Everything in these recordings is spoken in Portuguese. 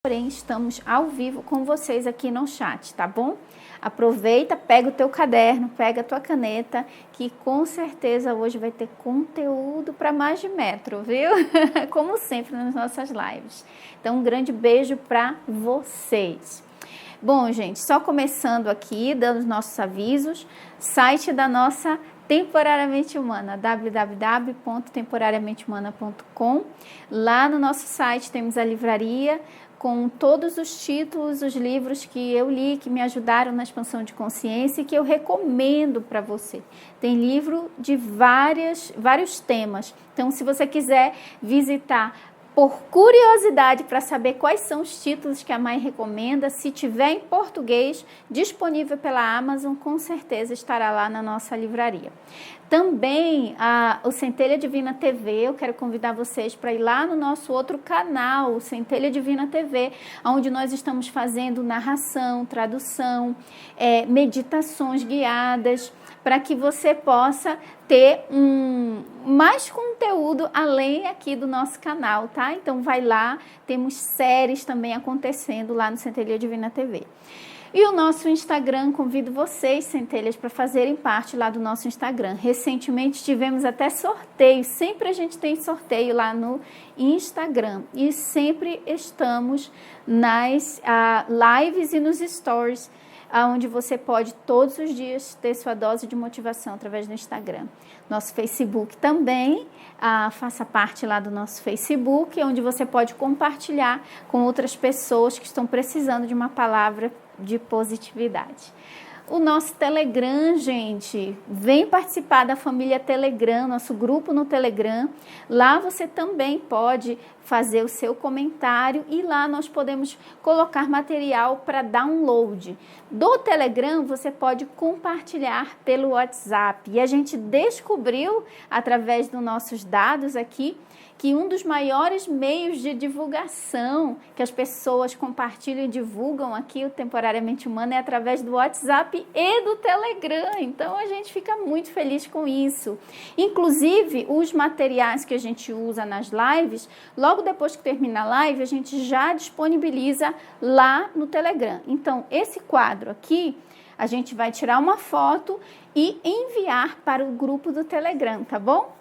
porém estamos ao vivo com vocês aqui no chat, tá bom? Aproveita, pega o teu caderno, pega a tua caneta, que com certeza hoje vai ter conteúdo para mais de metro, viu? Como sempre nas nossas lives. Então, um grande beijo para vocês. Bom, gente, só começando aqui, dando os nossos avisos, site da nossa Temporariamente Humana, www.temporariamentehumana.com. Lá no nosso site temos a livraria com todos os títulos, os livros que eu li, que me ajudaram na expansão de consciência e que eu recomendo para você. Tem livro de vários temas. Então, se você quiser visitar por curiosidade para saber quais são os títulos que a Mai recomenda, se tiver em português, disponível pela Amazon, com certeza estará lá na nossa livraria. Também o Centelha Divina TV, eu quero convidar vocês para ir lá no nosso outro canal, o Centelha Divina TV, onde nós estamos fazendo narração, tradução, meditações guiadas, para que você possa ter mais conteúdo além aqui do nosso canal, tá? Então vai lá, temos séries também acontecendo lá no Centelha Divina TV. E o nosso Instagram, convido vocês, centelhas, para fazerem parte lá do nosso Instagram. Recentemente tivemos até sorteio, sempre a gente tem sorteio lá no Instagram. E sempre estamos nas lives e nos stories, onde você pode todos os dias ter sua dose de motivação através do Instagram. Nosso Facebook também, faça parte lá do nosso Facebook, onde você pode compartilhar com outras pessoas que estão precisando de uma palavra de positividade. O nosso Telegram, gente, vem participar da família Telegram, nosso grupo no Telegram. Lá você também pode fazer o seu comentário e lá nós podemos colocar material para download. Do Telegram você pode compartilhar pelo WhatsApp. E a gente descobriu, através dos nossos dados aqui, que um dos maiores meios de divulgação que as pessoas compartilham e divulgam aqui o Temporariamente Humana é através do WhatsApp e do Telegram. Então, a gente fica muito feliz com isso. Inclusive, os materiais que a gente usa nas lives, logo depois que termina a live, a gente já disponibiliza lá no Telegram. Então, esse quadro aqui, a gente vai tirar uma foto e enviar para o grupo do Telegram, tá bom?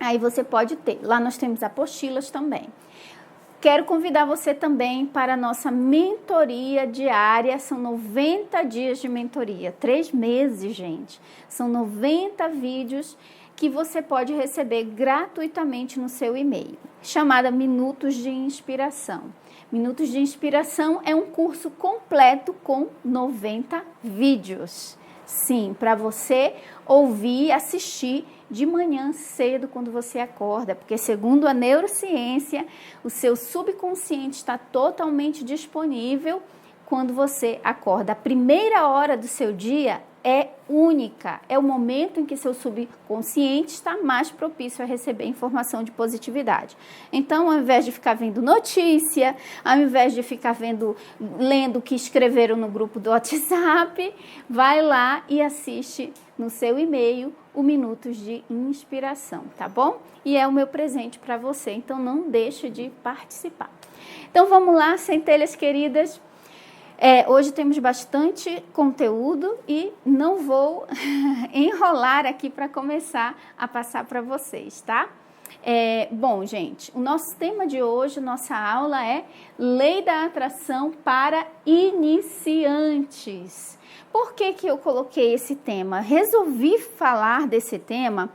Aí você pode ter. Lá nós temos apostilas também. Quero convidar você também para a nossa mentoria diária. São 90 dias de mentoria. 3 meses, gente. São 90 vídeos que você pode receber gratuitamente no seu e-mail. Chamada Minutos de Inspiração. Minutos de Inspiração é um curso completo com 90 vídeos. Sim, para você ouvir e assistir de manhã cedo quando você acorda, porque segundo a neurociência, o seu subconsciente está totalmente disponível quando você acorda. A primeira hora do seu dia é única, é o momento em que seu subconsciente está mais propício a receber informação de positividade. Então, ao invés de ficar vendo notícia, ao invés de ficar lendo o que escreveram no grupo do WhatsApp, vai lá e assiste no seu e-mail o Minutos de Inspiração, tá bom? E é o meu presente para você, então não deixe de participar. Então vamos lá, centelhas queridas. Hoje temos bastante conteúdo e não vou enrolar aqui para começar a passar para vocês, tá? Bom, gente, o nosso tema de hoje, nossa aula é Lei da Atração para Iniciantes. Por que que eu coloquei esse tema? Resolvi falar desse tema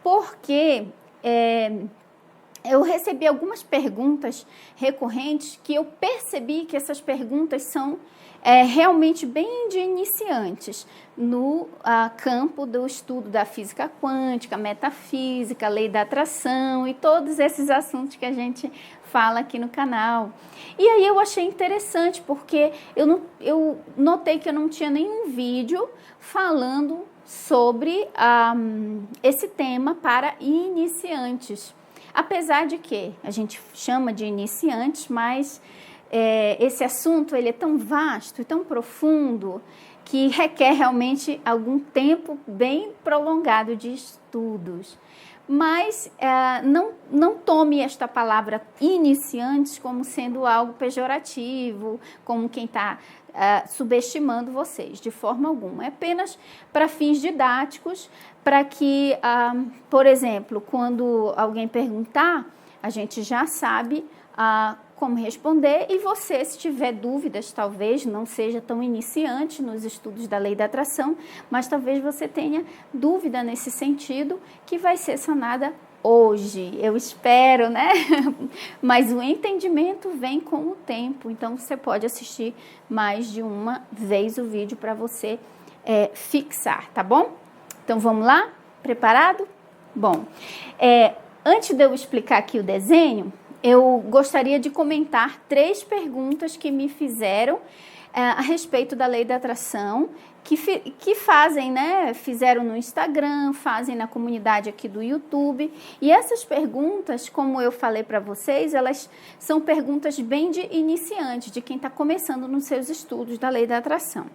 porque eu recebi algumas perguntas recorrentes que eu percebi que essas perguntas são realmente bem de iniciantes no campo do estudo da física quântica, metafísica, lei da atração e todos esses assuntos que a gente fala aqui no canal. E aí eu achei interessante porque eu notei que eu não tinha nenhum vídeo falando sobre esse tema para iniciantes. Apesar de que a gente chama de iniciantes, mas esse assunto ele é tão vasto e tão profundo que requer realmente algum tempo bem prolongado de estudos. mas não tome esta palavra iniciantes como sendo algo pejorativo, como quem está subestimando vocês, de forma alguma. É apenas para fins didáticos, para que, por exemplo, quando alguém perguntar, a gente já sabe como responder, e você, se tiver dúvidas, talvez não seja tão iniciante nos estudos da lei da atração, mas talvez você tenha dúvida nesse sentido, que vai ser sanada hoje, eu espero, né? Mas o entendimento vem com o tempo, então você pode assistir mais de uma vez o vídeo para você fixar, tá bom? Então vamos lá? Preparado? Bom, antes de eu explicar aqui o desenho, eu gostaria de comentar 3 perguntas que me fizeram a respeito da lei da atração, que fazem, né? Fizeram no Instagram, fazem na comunidade aqui do YouTube. E essas perguntas, como eu falei para vocês, elas são perguntas bem de iniciante, de quem está começando nos seus estudos da lei da atração.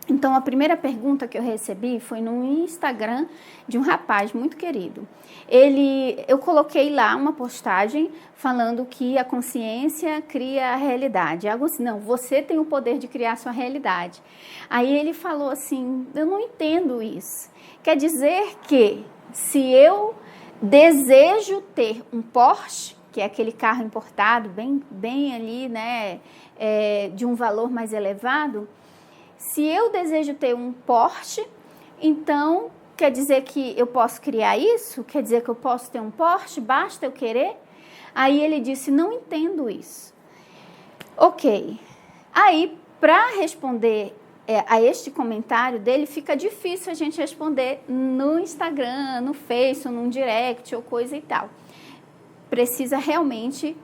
Então, a primeira pergunta que eu recebi foi no Instagram de um rapaz muito querido. Eu coloquei lá uma postagem falando que a consciência cria a realidade. Algo assim, não, você tem o poder de criar a sua realidade. Aí ele falou assim, eu não entendo isso. Quer dizer que se eu desejo ter um Porsche, que é aquele carro importado, bem ali, né, de um valor mais elevado, se eu desejo ter um Porsche, então quer dizer que eu posso criar isso? Quer dizer que eu posso ter um Porsche? Basta eu querer? Aí ele disse, não entendo isso. Ok. Aí, para responder a este comentário dele, fica difícil a gente responder no Instagram, no Face, num direct ou coisa e tal. Precisa realmente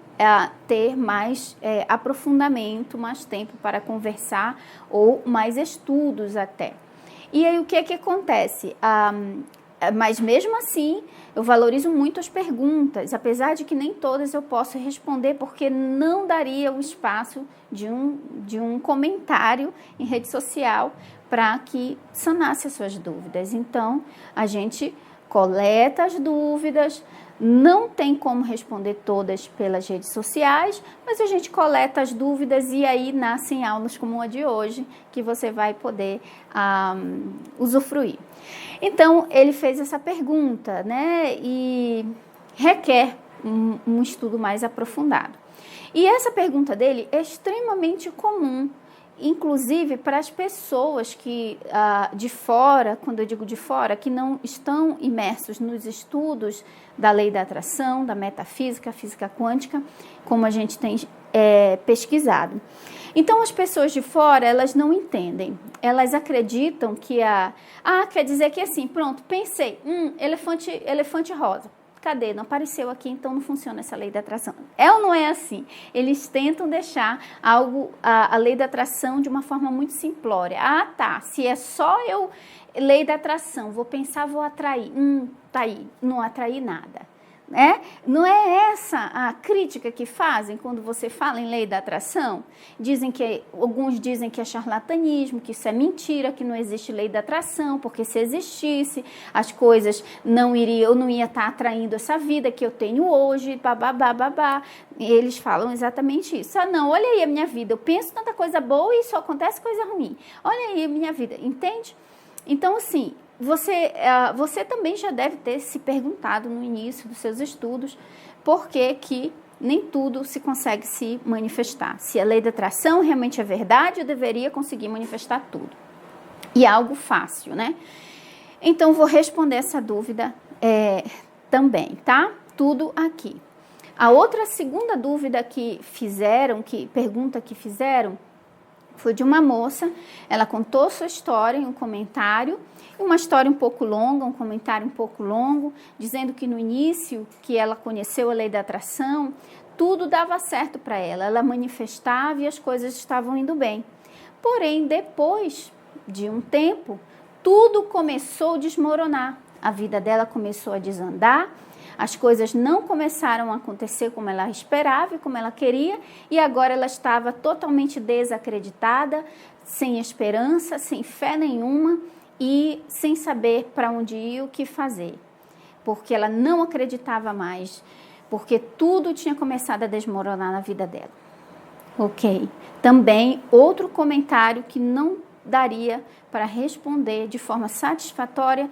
ter mais aprofundamento, mais tempo para conversar ou mais estudos até. E aí o que acontece? Mas mesmo assim, eu valorizo muito as perguntas, apesar de que nem todas eu posso responder, porque não daria o espaço de um comentário em rede social para que sanasse as suas dúvidas. Então, a gente coleta as dúvidas, não tem como responder todas pelas redes sociais, mas a gente coleta as dúvidas e aí nascem aulas como a de hoje, que você vai poder usufruir. Então, ele fez essa pergunta, né, e requer um estudo mais aprofundado. E essa pergunta dele é extremamente comum, inclusive para as pessoas que de fora, quando eu digo de fora, que não estão imersos nos estudos da lei da atração, da metafísica, física quântica, como a gente tem pesquisado. Então, as pessoas de fora, elas não entendem. Elas acreditam que quer dizer que assim, pronto, pensei, elefante rosa. Cadê? Não apareceu aqui, então não funciona essa lei da atração. É ou não é assim? Eles tentam deixar a lei da atração de uma forma muito simplória. Tá, se é só lei da atração, vou pensar, vou atrair. Tá aí, não atraí nada. Né? Não é essa a crítica que fazem quando você fala em lei da atração? Alguns dizem que é charlatanismo, que isso é mentira, que não existe lei da atração, porque se existisse, as coisas eu não ia estar atraindo essa vida que eu tenho hoje, babá. E eles falam exatamente isso. Não, olha aí a minha vida, eu penso tanta coisa boa e só acontece coisa ruim. Olha aí a minha vida, entende? Então, assim, você também já deve ter se perguntado no início dos seus estudos por que nem tudo se consegue se manifestar. Se a lei da atração realmente é verdade, eu deveria conseguir manifestar tudo. E é algo fácil, né? Então, vou responder essa dúvida também, tá? Tudo aqui. A outra segunda dúvida pergunta que fizeram, foi de uma moça. Ela contou sua história em um comentário, uma história um pouco longa, um comentário um pouco longo, dizendo que no início que ela conheceu a lei da atração, tudo dava certo para ela. Ela manifestava e as coisas estavam indo bem. Porém, depois de um tempo, tudo começou a desmoronar. A vida dela começou a desandar, as coisas não começaram a acontecer como ela esperava e como ela queria, e agora ela estava totalmente desacreditada, sem esperança, sem fé nenhuma e sem saber para onde ir e o que fazer. porque ela não acreditava mais, porque tudo tinha começado a desmoronar na vida dela. Ok. Também outro comentário que não daria para responder de forma satisfatória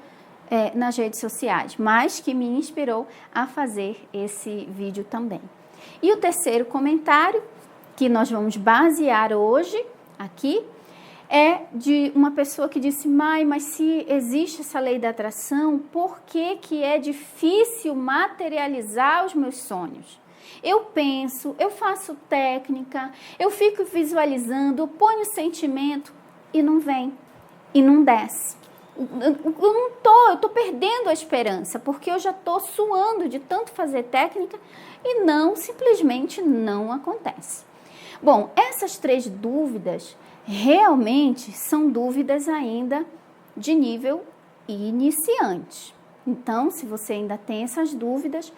nas redes sociais, mas que me inspirou a fazer esse vídeo também. E o terceiro comentário que nós vamos basear hoje aqui é de uma pessoa que disse: Mai, mas se existe essa lei da atração, por que é difícil materializar os meus sonhos? Eu penso, eu faço técnica, eu fico visualizando, eu ponho sentimento e não vem, e não desce. Eu tô perdendo a esperança, porque eu já tô suando de tanto fazer técnica e simplesmente não acontece. Bom, essas 3 dúvidas realmente são dúvidas ainda de nível iniciante. Então, se você ainda tem essas dúvidas,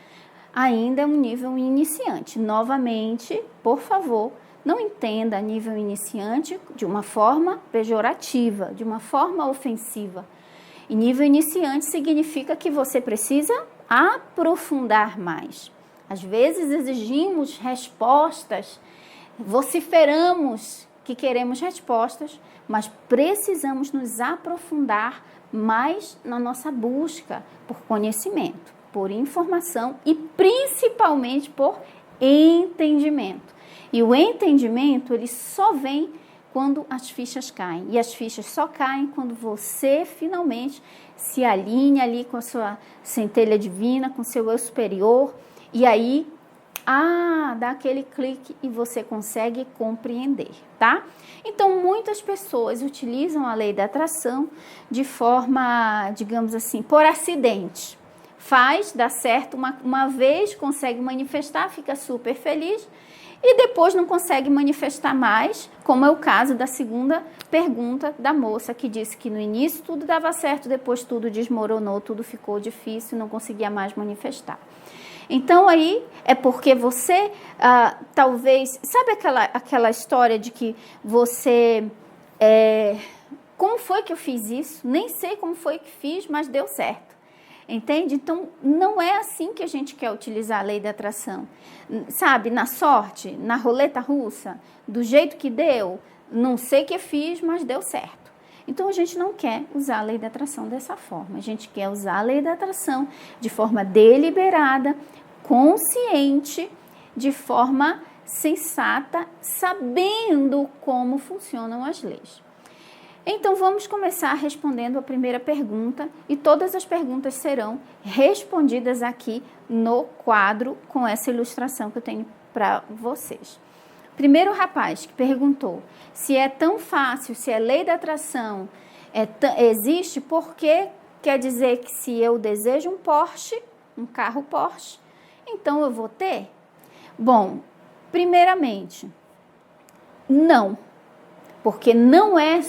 ainda é um nível iniciante. Novamente, por favor, não entenda nível iniciante de uma forma pejorativa, de uma forma ofensiva. E nível iniciante significa que você precisa aprofundar mais. Às vezes exigimos respostas, vociferamos que queremos respostas, mas precisamos nos aprofundar mais na nossa busca por conhecimento, por informação e principalmente por entendimento. E o entendimento, ele só vem quando as fichas caem. E as fichas só caem quando você finalmente se alinha ali com a sua centelha divina, com o seu eu superior. E aí, dá aquele clique e você consegue compreender, tá? Então, muitas pessoas utilizam a lei da atração de forma, digamos assim, por acidente. Dá certo uma vez, consegue manifestar, fica super feliz e depois não consegue manifestar mais, como é o caso da segunda pergunta da moça que disse que no início tudo dava certo, depois tudo desmoronou, tudo ficou difícil, não conseguia mais manifestar. Então aí é porque você talvez, sabe aquela história de que você, como foi que eu fiz isso? Nem sei como foi que fiz, mas deu certo. Entende? Então, não é assim que a gente quer utilizar a lei da atração. Sabe, na sorte, na roleta russa, do jeito que deu, não sei o que fiz, mas deu certo. Então, a gente não quer usar a lei da atração dessa forma. A gente quer usar a lei da atração de forma deliberada, consciente, de forma sensata, sabendo como funcionam as leis. Então, vamos começar respondendo a primeira pergunta e todas as perguntas serão respondidas aqui no quadro com essa ilustração que eu tenho para vocês. Primeiro rapaz que perguntou se é tão fácil, se a lei da atração existe, porque quer dizer que se eu desejo um Porsche, um carro Porsche, então eu vou ter? Bom, primeiramente, não. Porque não é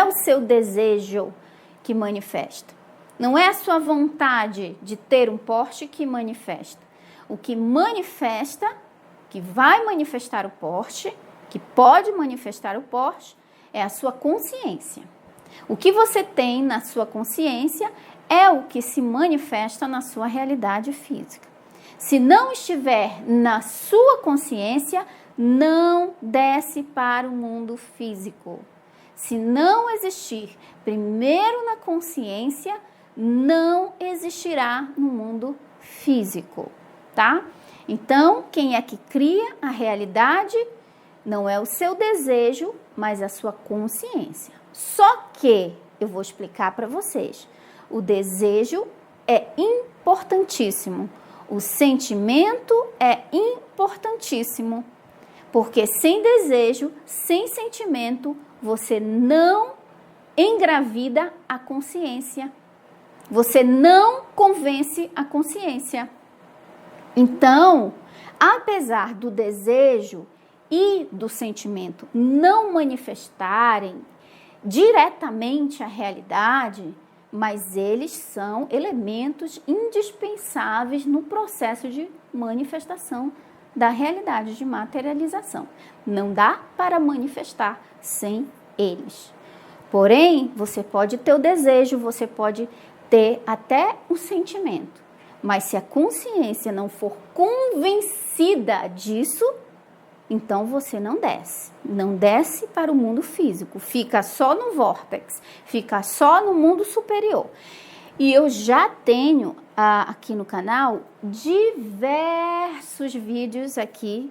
o seu desejo que manifesta. Não é a sua vontade de ter um Porsche que manifesta. O que manifesta, que vai manifestar o Porsche, que pode manifestar o Porsche, é a sua consciência. O que você tem na sua consciência é o que se manifesta na sua realidade física. Se não estiver na sua consciência, não desce para o mundo físico. Se não existir primeiro na consciência, não existirá no mundo físico, tá? Então, quem é que cria a realidade não é o seu desejo, mas a sua consciência. Só que, eu vou explicar para vocês, o desejo é importantíssimo, o sentimento é importantíssimo. Porque sem desejo, sem sentimento, você não engravida a consciência. Você não convence a consciência. Então, apesar do desejo e do sentimento não manifestarem diretamente a realidade, mas eles são elementos indispensáveis no processo de manifestação da realidade, de materialização. Não dá para manifestar sem eles. Porém, você pode ter o desejo, você pode ter até o sentimento, mas se a consciência não for convencida disso, então você não desce. Não desce para o mundo físico, fica só no vórtex, fica só no mundo superior. E eu já tenho aqui no canal diversos vídeos aqui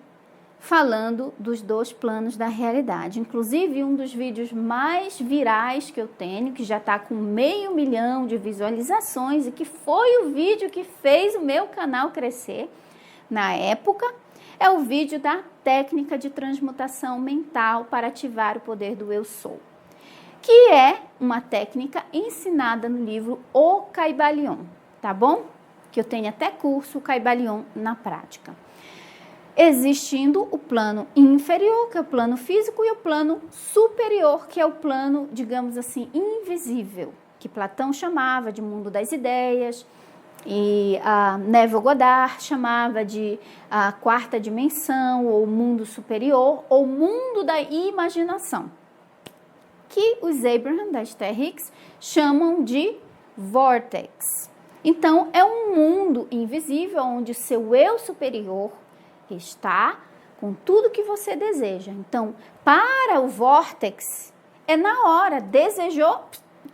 falando dos 2 planos da realidade. Inclusive, um dos vídeos mais virais que eu tenho, que já está com 500 mil de visualizações e que foi o vídeo que fez o meu canal crescer na época, é o vídeo da técnica de transmutação mental para ativar o poder do Eu Sou, que é uma técnica ensinada no livro O Kybalion, tá bom? Que eu tenho até curso o Kybalion na prática. Existindo o plano inferior, que é o plano físico, e o plano superior, que é o plano, digamos assim, invisível, que Platão chamava de mundo das ideias, e a Neville Goddard chamava de a 4ª dimensão, ou mundo superior, ou mundo da imaginação, que os Abraham da Esther Hicks chamam de vortex. Então, é um mundo invisível onde o seu eu superior está com tudo que você deseja. Então, para o vórtex, é na hora, desejou,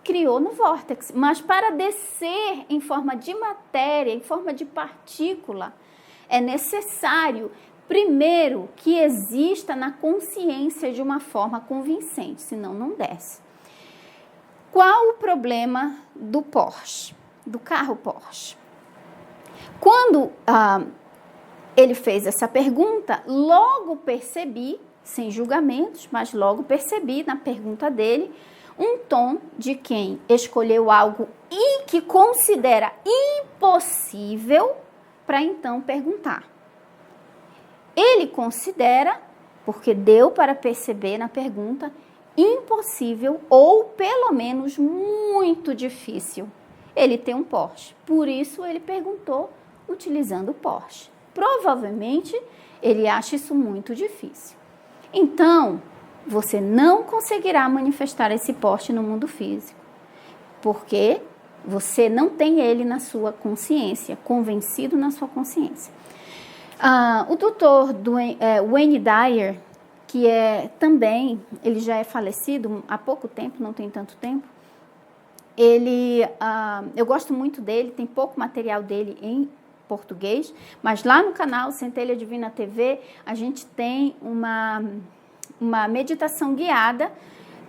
criou no vórtex. Mas para descer em forma de matéria, em forma de partícula, é necessário, primeiro, que exista na consciência de uma forma convincente, senão não desce. Qual o problema do Porsche, do carro Porsche? Quando ele fez essa pergunta, logo percebi, sem julgamentos, mas logo percebi na pergunta dele, um tom de quem escolheu algo que considera impossível para então perguntar. Ele considera, porque deu para perceber na pergunta, impossível ou pelo menos muito difícil ele ter um Porsche. Por isso ele perguntou utilizando o Porsche. Provavelmente ele acha isso muito difícil. Então, você não conseguirá manifestar esse Porsche no mundo físico, porque você não tem ele na sua consciência, convencido na sua consciência. O doutor Wayne Dyer, que é também, ele já é falecido há pouco tempo, não tem tanto tempo, eu gosto muito dele, tem pouco material dele em português, mas lá no canal Centelha Divina TV, a gente tem uma meditação guiada,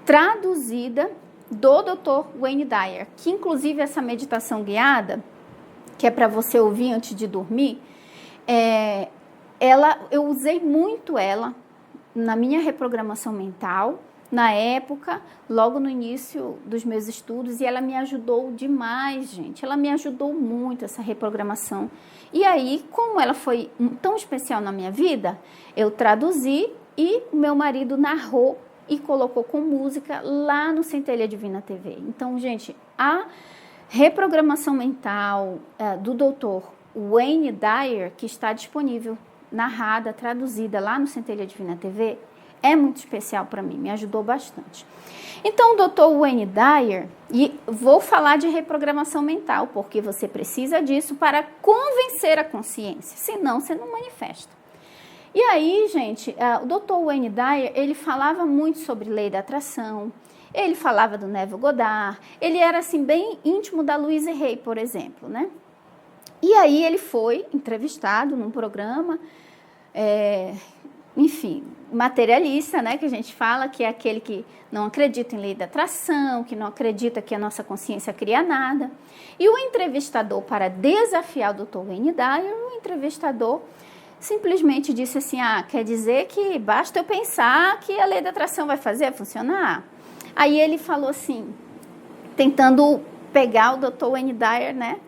traduzida, do Dr. Wayne Dyer, que inclusive essa meditação guiada, que é para você ouvir antes de dormir, eu usei muito ela na minha reprogramação mental, na época, logo no início dos meus estudos, e ela me ajudou demais, gente. Ela me ajudou muito, essa reprogramação. E aí, como ela foi tão especial na minha vida, eu traduzi e o meu marido narrou e colocou com música lá no Centelha Divina TV. Então, gente, a reprogramação mental do Dr. Wayne Dyer, que está disponível, narrada, traduzida lá no Centelha Divina TV, é muito especial para mim, me ajudou bastante. Então, o Dr. Wayne Dyer, e vou falar de reprogramação mental, porque você precisa disso para convencer a consciência, senão você não manifesta. E aí, gente, o Dr. Wayne Dyer, ele falava muito sobre lei da atração, ele falava do Neville Goddard, ele era assim bem íntimo da Louise Hay, por exemplo, né? E aí ele foi entrevistado num programa, enfim, materialista, né, que a gente fala, que é aquele que não acredita em lei da atração, que não acredita que a nossa consciência cria nada. E o entrevistador, para desafiar o Dr. Wayne Dyer, o entrevistador simplesmente disse assim, quer dizer que basta eu pensar que a lei da atração vai funcionar? Aí ele falou assim, tentando pegar o Dr. Wayne Dyer, né?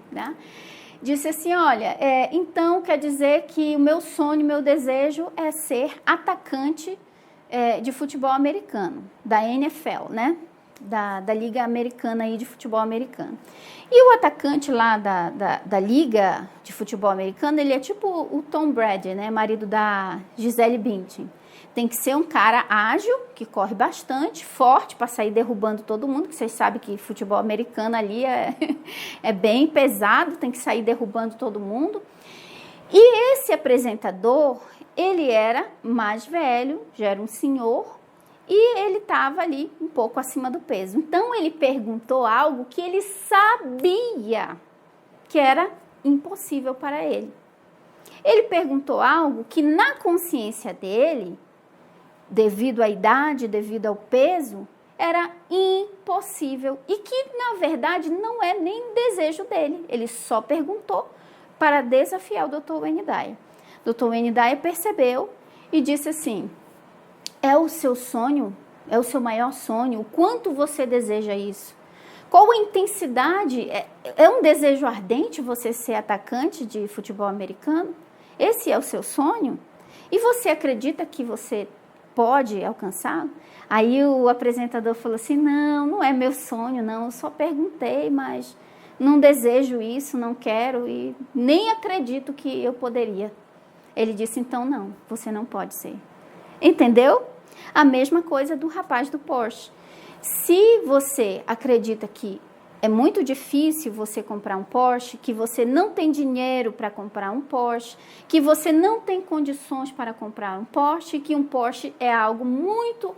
Disse assim, olha, então quer dizer que o meu sonho, meu desejo é ser atacante de futebol americano, da NFL, né? Da Liga Americana aí de futebol americano. E o atacante lá da Liga de futebol americano, ele é tipo o Tom Brady, né? Marido da Gisele Bündchen. tem que ser um cara ágil, que corre bastante, forte, para sair derrubando todo mundo, que vocês sabem que futebol americano ali é bem pesado, tem que sair derrubando todo mundo. E esse apresentador, ele era mais velho, já era um senhor, e ele estava ali um pouco acima do peso. Então, ele perguntou algo que ele sabia que era impossível para ele. Ele perguntou algo que na consciência dele, devido à idade, devido ao peso, era impossível e que, na verdade, não é nem desejo dele. Ele só perguntou para desafiar o Dr. Wayne Dyer. Dr. Wayne Dyer percebeu e disse assim, é o seu sonho? É o seu maior sonho? O quanto você deseja isso? Qual a intensidade? É um desejo ardente você ser atacante de futebol americano? Esse é o seu sonho? E você acredita que você pode alcançá-lo? Aí o apresentador falou assim, não é meu sonho, não, eu só perguntei, mas não desejo isso, não quero e nem acredito que eu poderia. Ele disse, então não, você não pode ser. Entendeu? A mesma coisa do rapaz do Porsche. Se você acredita que é muito difícil você comprar um Porsche, que você não tem dinheiro para comprar um Porsche, que você não tem condições para comprar um Porsche, que um Porsche é algo muito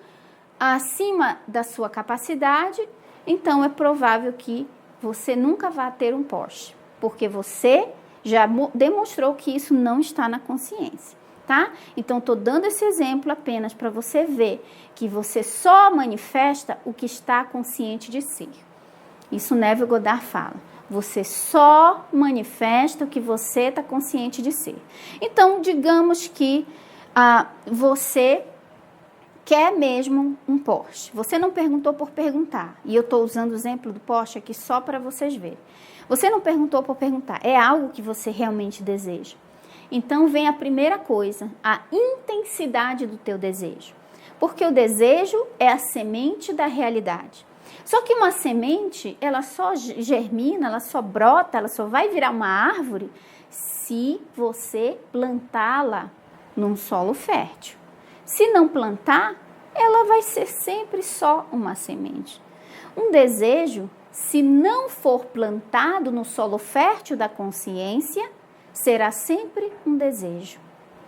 acima da sua capacidade, então é provável que você nunca vá ter um Porsche, porque você já demonstrou que isso não está na consciência, tá? Então, estou dando esse exemplo apenas para você ver que você só manifesta o que está consciente de si. Isso Neville Goddard fala. Você só manifesta o que você está consciente de si. Então, digamos que você quer mesmo um Porsche. Você não perguntou por perguntar. E eu estou usando o exemplo do Porsche aqui só para vocês verem. Você não perguntou por perguntar. É algo que você realmente deseja. Então, vem a primeira coisa, a intensidade do teu desejo. Porque o desejo é a semente da realidade. Só que uma semente, ela só germina, ela só brota, ela só vai virar uma árvore se você plantá-la num solo fértil. Se não plantar, ela vai ser sempre só uma semente. Um desejo, se não for plantado no solo fértil da consciência, será sempre um desejo,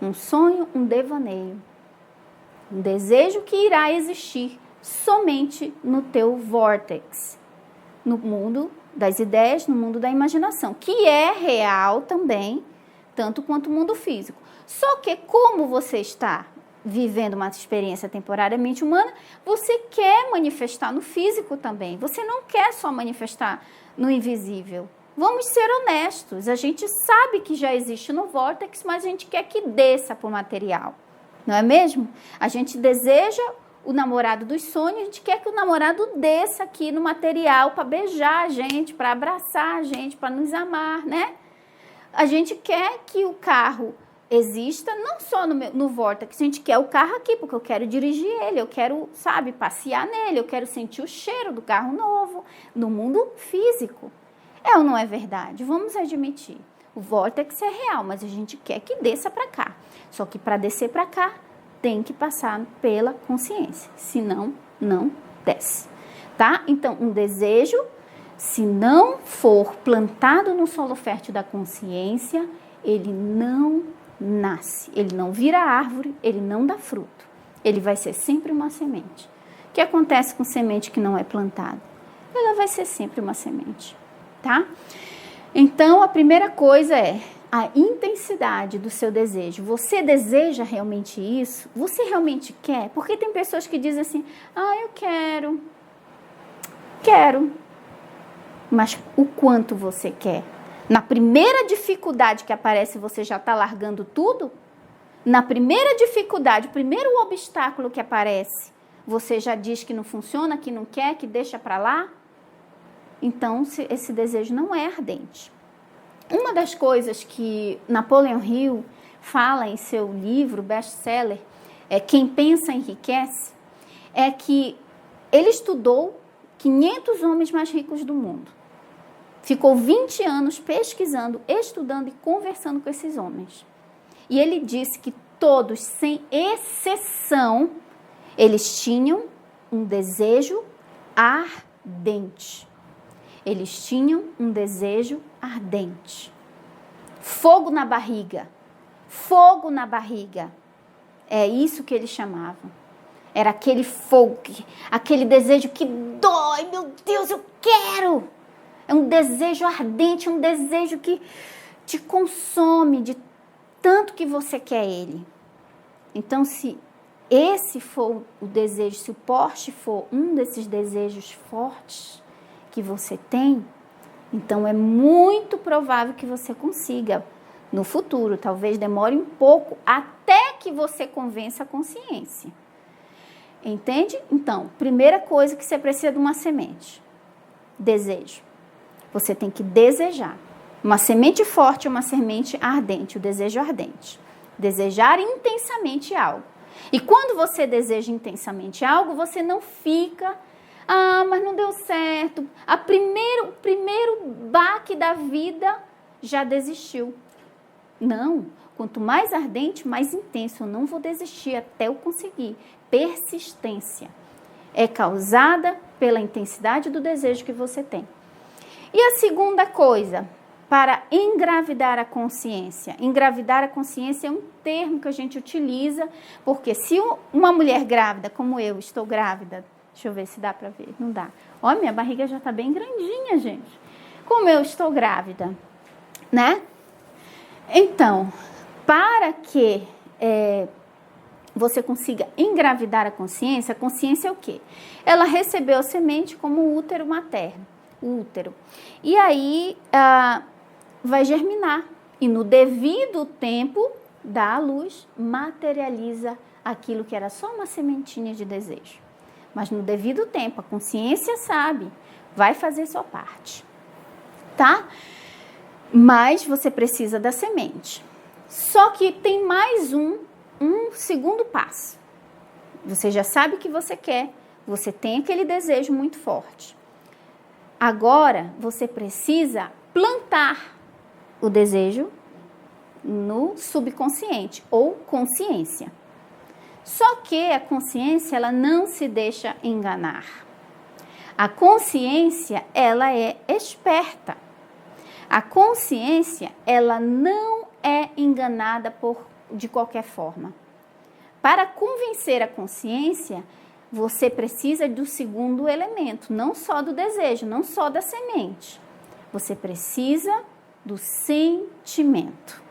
um sonho, um devaneio. Um desejo que irá existir somente no teu vórtex, no mundo das ideias, no mundo da imaginação, que é real também, tanto quanto o mundo físico. Só que como você está vivendo uma experiência temporariamente humana, você quer manifestar no físico também. Você não quer só manifestar no invisível. Vamos ser honestos, a gente sabe que já existe no vórtex, mas a gente quer que desça para o material, não é mesmo? A gente deseja o namorado dos sonhos, a gente quer que o namorado desça aqui no material para beijar a gente, para abraçar a gente, para nos amar, né? A gente quer que o carro exista não só no vórtex, a gente quer o carro aqui, porque eu quero dirigir ele, eu quero, sabe, passear nele, eu quero sentir o cheiro do carro novo, no mundo físico. É ou não é verdade? Vamos admitir. O vórtex é real, mas a gente quer que desça para cá. Só que para descer para cá, tem que passar pela consciência. Senão, não desce. Tá? Então, um desejo, se não for plantado no solo fértil da consciência, ele não nasce. Ele não vira árvore, ele não dá fruto. Ele vai ser sempre uma semente. O que acontece com semente que não é plantada? Ela vai ser sempre uma semente. Tá? Então, a primeira coisa é a intensidade do seu desejo. Você deseja realmente isso? Você realmente quer? Porque tem pessoas que dizem assim, eu quero. Mas o quanto você quer? Na primeira dificuldade que aparece, você já está largando tudo? Na primeira dificuldade, o primeiro obstáculo que aparece, você já diz que não funciona, que não quer, que deixa para lá? Então, esse desejo não é ardente. Uma das coisas que Napoleon Hill fala em seu livro best-seller, Quem Pensa Enriquece, é que ele estudou 500 homens mais ricos do mundo. Ficou 20 anos pesquisando, estudando e conversando com esses homens. E ele disse que todos, sem exceção, eles tinham um desejo ardente. Eles tinham um desejo ardente. Fogo na barriga. Fogo na barriga. É isso que eles chamavam. Era aquele fogo, aquele desejo que dói. Meu Deus, eu quero. É um desejo ardente, um desejo que te consome de tanto que você quer ele. Então, se esse for o desejo, se o Porsche for um desses desejos fortes que você tem, então é muito provável que você consiga no futuro. Talvez demore um pouco até que você convença a consciência. Entende? Então, primeira coisa que você precisa de uma semente. Desejo. Você tem que desejar. Uma semente forte é uma semente ardente, o desejo ardente. Desejar intensamente algo. E quando você deseja intensamente algo, você não fica, mas não deu certo. O primeiro baque da vida já desistiu. Não, quanto mais ardente, mais intenso. Eu não vou desistir até eu conseguir. Persistência é causada pela intensidade do desejo que você tem. E a segunda coisa, para engravidar a consciência. Engravidar a consciência é um termo que a gente utiliza, porque se uma mulher grávida, como eu, estou grávida, deixa eu ver se dá para ver, não dá. Olha, minha barriga já está bem grandinha, gente. Como eu estou grávida, né? Então, para que você consiga engravidar a consciência é o quê? Ela recebeu a semente como útero materno, o útero. E aí vai germinar. E no devido tempo, dá à luz, materializa aquilo que era só uma sementinha de desejo. Mas no devido tempo, a consciência sabe, vai fazer sua parte. Tá? Mas você precisa da semente. Só que tem mais um segundo passo. Você já sabe o que você quer, você tem aquele desejo muito forte. Agora, você precisa plantar o desejo no subconsciente ou consciência. Só que a consciência, ela não se deixa enganar. A consciência, ela é esperta. A consciência, ela não é enganada de qualquer forma. Para convencer a consciência, você precisa do segundo elemento, não só do desejo, não só da semente. Você precisa do sentimento.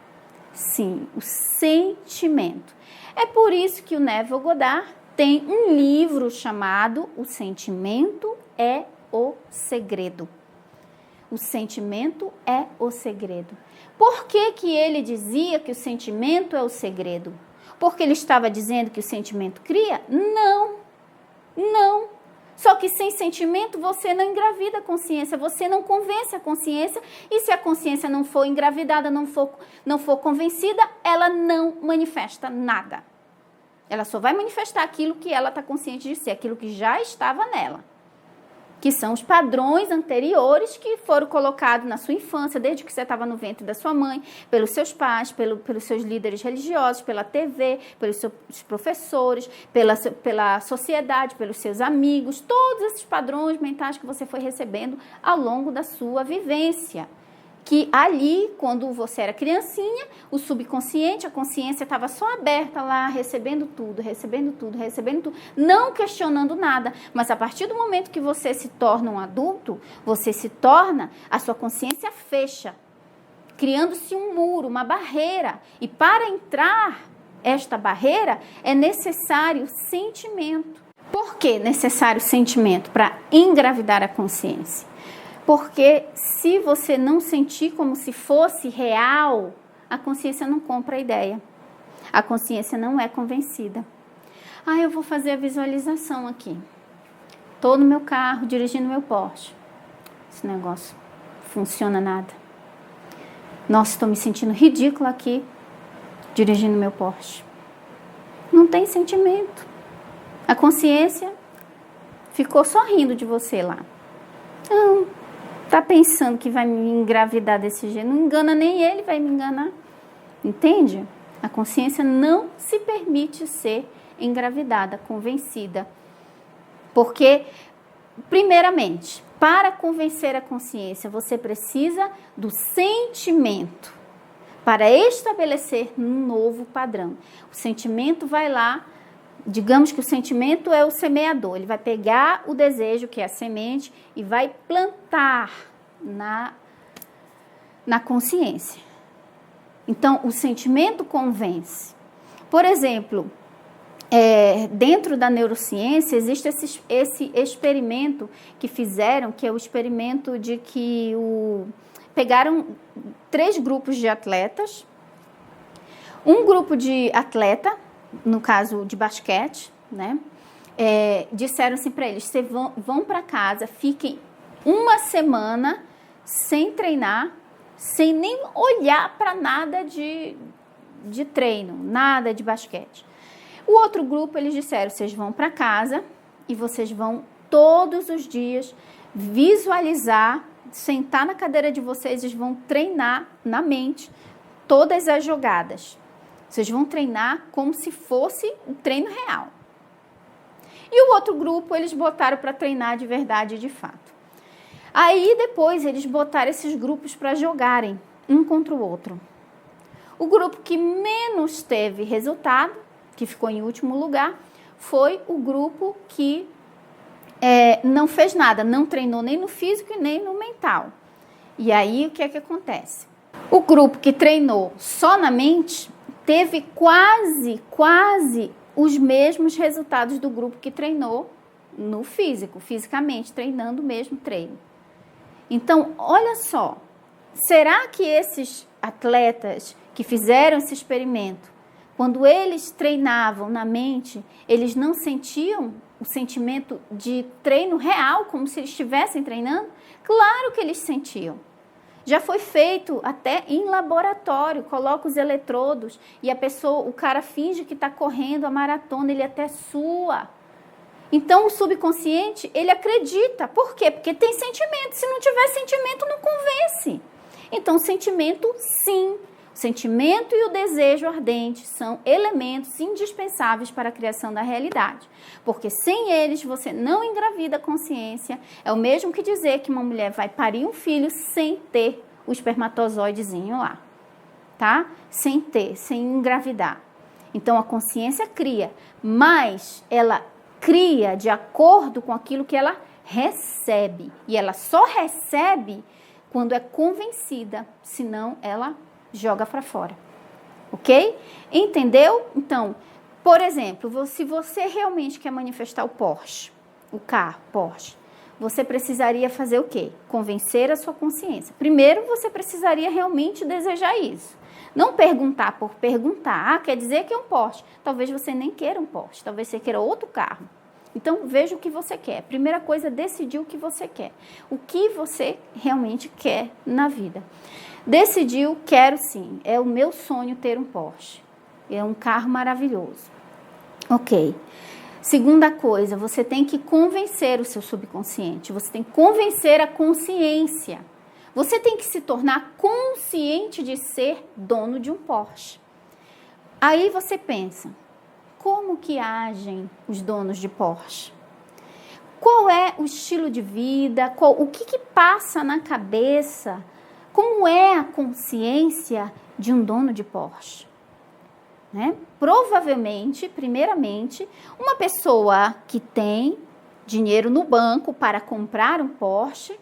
Sim, o sentimento. É por isso que o Neville Goddard tem um livro chamado O Sentimento é o Segredo. O sentimento é o segredo. Por que que ele dizia que o sentimento é o segredo? Porque ele estava dizendo que o sentimento cria? Não, não. Só que sem sentimento você não engravida a consciência, você não convence a consciência, e se a consciência não for engravidada, não for convencida, ela não manifesta nada. Ela só vai manifestar aquilo que ela está consciente de ser, aquilo que já estava nela. Que são os padrões anteriores que foram colocados na sua infância, desde que você estava no ventre da sua mãe, pelos seus pais, pelos seus líderes religiosos, pela TV, pelos seus professores, pela sociedade, pelos seus amigos, todos esses padrões mentais que você foi recebendo ao longo da sua vivência. Que ali, quando você era criancinha, o subconsciente, a consciência estava só aberta lá, recebendo tudo, não questionando nada. Mas a partir do momento que você se torna um adulto, a sua consciência fecha, criando-se um muro, uma barreira. E para entrar esta barreira, é necessário sentimento. Por que necessário sentimento? Para engravidar a consciência. Porque se você não sentir como se fosse real, a consciência não compra a ideia. A consciência não é convencida. Eu vou fazer a visualização aqui. Estou no meu carro, dirigindo meu Porsche. Esse negócio não funciona nada. Nossa, estou me sentindo ridícula aqui, dirigindo meu Porsche. Não tem sentimento. A consciência ficou sorrindo de você lá. Não. Tá pensando que vai me engravidar desse jeito? Não engana nem ele, vai me enganar. Entende? A consciência não se permite ser engravidada, convencida. Porque, primeiramente, para convencer a consciência, você precisa do sentimento para estabelecer um novo padrão. O sentimento vai lá, digamos que o sentimento é o semeador, ele vai pegar o desejo, que é a semente, e vai plantar na consciência. Então, o sentimento convence. Por exemplo, dentro da neurociência, existe esse experimento que fizeram, que é o experimento de que pegaram 3 grupos de atletas. Um grupo de atleta, no caso de basquete, né? Disseram assim para eles, vocês vão para casa, fiquem uma semana sem treinar, sem nem olhar para nada de treino, nada de basquete. O outro grupo, eles disseram, vocês vão para casa e vocês vão todos os dias visualizar, sentar na cadeira de vocês, eles vão treinar na mente todas as jogadas. Vocês vão treinar como se fosse um treino real. E o outro grupo, eles botaram para treinar de verdade e de fato. Aí, depois, eles botaram esses grupos para jogarem um contra o outro. O grupo que menos teve resultado, que ficou em último lugar, foi o grupo que não fez nada, não treinou nem no físico e nem no mental. E aí, o que é que acontece? O grupo que treinou só na mente teve quase os mesmos resultados do grupo que treinou no físico, fisicamente, treinando o mesmo treino. Então, olha só, será que esses atletas que fizeram esse experimento, quando eles treinavam na mente, eles não sentiam o sentimento de treino real, como se eles estivessem treinando? Claro que eles sentiam. Já foi feito até em laboratório, coloca os eletrodos e o cara finge que está correndo a maratona, ele até sua. Então, o subconsciente, ele acredita. Por quê? Porque tem sentimento. Se não tiver sentimento, não convence. Então, o sentimento, sim. O sentimento e o desejo ardente são elementos indispensáveis para a criação da realidade. Porque sem eles, você não engravida a consciência. É o mesmo que dizer que uma mulher vai parir um filho sem ter o espermatozoidezinho lá. Tá? Sem engravidar. Então, a consciência cria. Mas ela cria de acordo com aquilo que ela recebe. E ela só recebe quando é convencida. Senão, ela joga para fora, ok? Entendeu? Então, por exemplo, se você realmente quer manifestar o Porsche, o carro Porsche, você precisaria fazer o quê? Convencer a sua consciência. Primeiro, você precisaria realmente desejar isso. Não perguntar por perguntar. Ah, quer dizer que é um Porsche. Talvez você nem queira um Porsche, talvez você queira outro carro. Então, veja o que você quer. Primeira coisa, decidir o que você quer. O que você realmente quer na vida. Decidiu, quero sim. É o meu sonho ter um Porsche. É um carro maravilhoso. Ok. Segunda coisa, você tem que convencer o seu subconsciente. Você tem que convencer a consciência. Você tem que se tornar consciente de ser dono de um Porsche. Aí você pensa, como que agem os donos de Porsche? Qual é o estilo de vida? O que passa na cabeça? Como é a consciência de um dono de Porsche? Né? Provavelmente, primeiramente, uma pessoa que tem dinheiro no banco para comprar um Porsche,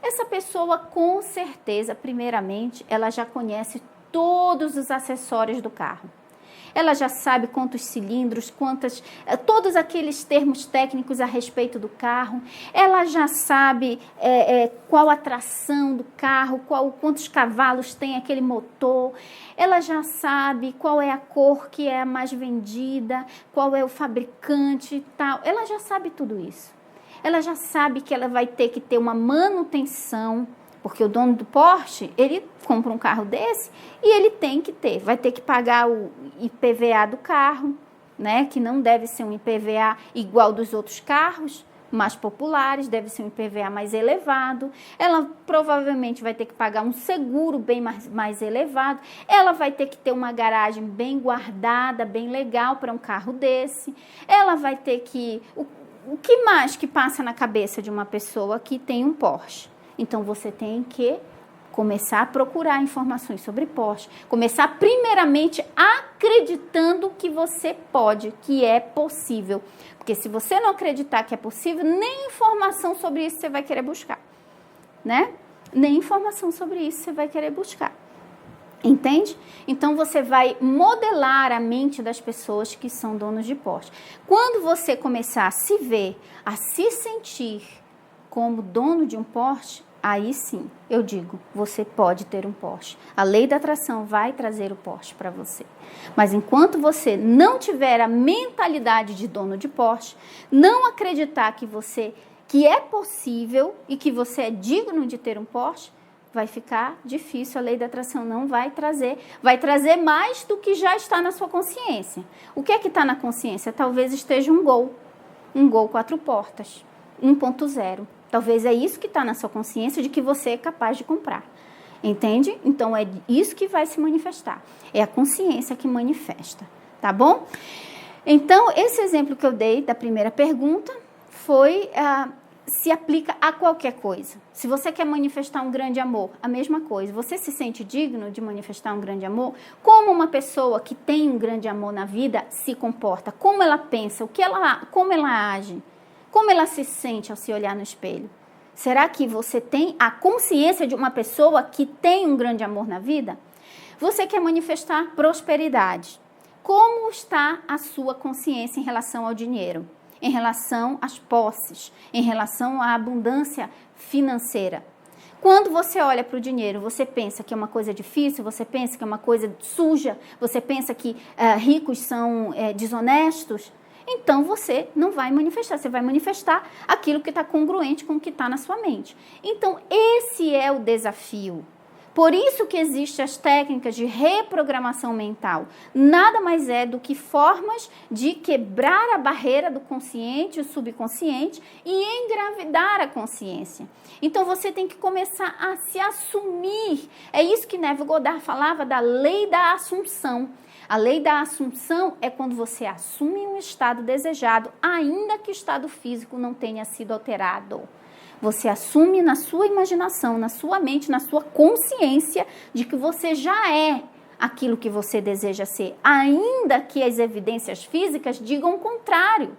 essa pessoa com certeza, primeiramente, ela já conhece todos os acessórios do carro. Ela já sabe quantos cilindros, todos aqueles termos técnicos a respeito do carro. Ela já sabe qual a tração do carro, quantos cavalos tem aquele motor. Ela já sabe qual é a cor que é a mais vendida, qual é o fabricante e tal. Ela já sabe tudo isso. Ela já sabe que ela vai ter que ter uma manutenção, porque o dono do Porsche, ele compra um carro desse e ele vai ter que pagar o IPVA do carro, né? Que não deve ser um IPVA igual dos outros carros, mais populares, deve ser um IPVA mais elevado, ela provavelmente vai ter que pagar um seguro bem mais elevado, ela vai ter que ter uma garagem bem guardada, bem legal para um carro desse, ela vai ter que... O que mais que passa na cabeça de uma pessoa que tem um Porsche? Então, você tem que começar a procurar informações sobre Porsche, começar primeiramente acreditando que você pode, que é possível. Porque se você não acreditar que é possível, nem informação sobre isso você vai querer buscar, né? Nem informação sobre isso você vai querer buscar. Entende? Então, você vai modelar a mente das pessoas que são donos de Porsche. Quando você começar a se ver, a se sentir como dono de um Porsche, aí sim, eu digo, você pode ter um Porsche. A lei da atração vai trazer o Porsche para você. Mas enquanto você não tiver a mentalidade de dono de Porsche, não acreditar que é possível e que você é digno de ter um Porsche, vai ficar difícil, a lei da atração não vai trazer mais do que já está na sua consciência. O que é que está na consciência? Talvez esteja um Gol 4 portas, 1.0. Talvez é isso que está na sua consciência de que você é capaz de comprar. Entende? Então, é isso que vai se manifestar. É a consciência que manifesta. Tá bom? Então, esse exemplo que eu dei da primeira pergunta foi... se aplica a qualquer coisa. Se você quer manifestar um grande amor, a mesma coisa. Você se sente digno de manifestar um grande amor? Como uma pessoa que tem um grande amor na vida se comporta? Como ela pensa? Como ela age? Como ela se sente ao se olhar no espelho? Será que você tem a consciência de uma pessoa que tem um grande amor na vida? Você quer manifestar prosperidade. Como está a sua consciência em relação ao dinheiro? Em relação às posses, em relação à abundância financeira. Quando você olha para o dinheiro, você pensa que é uma coisa difícil, você pensa que é uma coisa suja, você pensa que ricos são desonestos, então você não vai manifestar, você vai manifestar aquilo que está congruente com o que está na sua mente. Então, esse é o desafio. Por isso que existem as técnicas de reprogramação mental. Nada mais é do que formas de quebrar a barreira do consciente e o subconsciente e engravidar a consciência. Então, você tem que começar a se assumir. É isso que Neville Goddard falava da lei da assunção. A lei da assunção é quando você assume um estado desejado, ainda que o estado físico não tenha sido alterado. Você assume na sua imaginação, na sua mente, na sua consciência de que você já é aquilo que você deseja ser, ainda que as evidências físicas digam o contrário.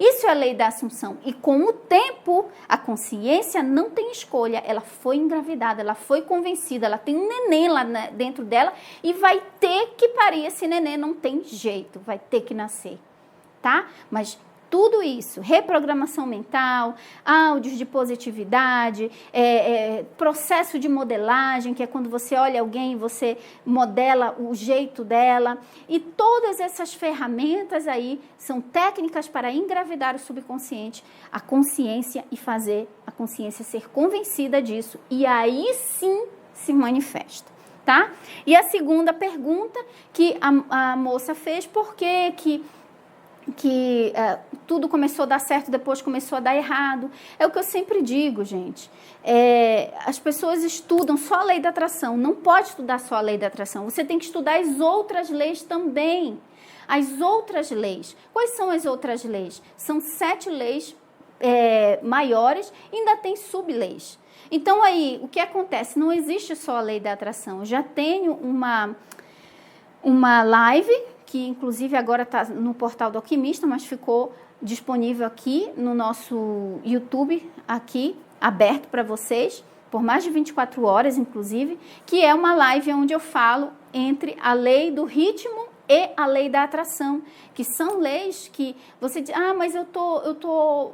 Isso é a lei da assunção. E com o tempo, a consciência não tem escolha. Ela foi engravidada, ela foi convencida, ela tem um neném lá dentro dela e vai ter que parir esse neném, não tem jeito, vai ter que nascer, tá? Mas tudo isso, reprogramação mental, áudios de positividade, processo de modelagem, que é quando você olha alguém e você modela o jeito dela. E todas essas ferramentas aí são técnicas para engravidar o subconsciente, a consciência e fazer a consciência ser convencida disso. E aí sim se manifesta. Tá? E a segunda pergunta que a moça fez, por que tudo começou a dar certo, depois começou a dar errado. É o que eu sempre digo, gente. As pessoas estudam só a lei da atração. Não pode estudar só a lei da atração. Você tem que estudar as outras leis também. As outras leis. Quais são as outras leis? São 7 leis maiores e ainda tem sub-leis. Então, aí, o que acontece? Não existe só a lei da atração. Eu já tenho uma live que inclusive agora está no portal do Alquimista, mas ficou disponível aqui no nosso YouTube, aqui, aberto para vocês, por mais de 24 horas, inclusive, que é uma live onde eu falo entre a lei do ritmo e a lei da atração, que são leis que você diz, mas eu tô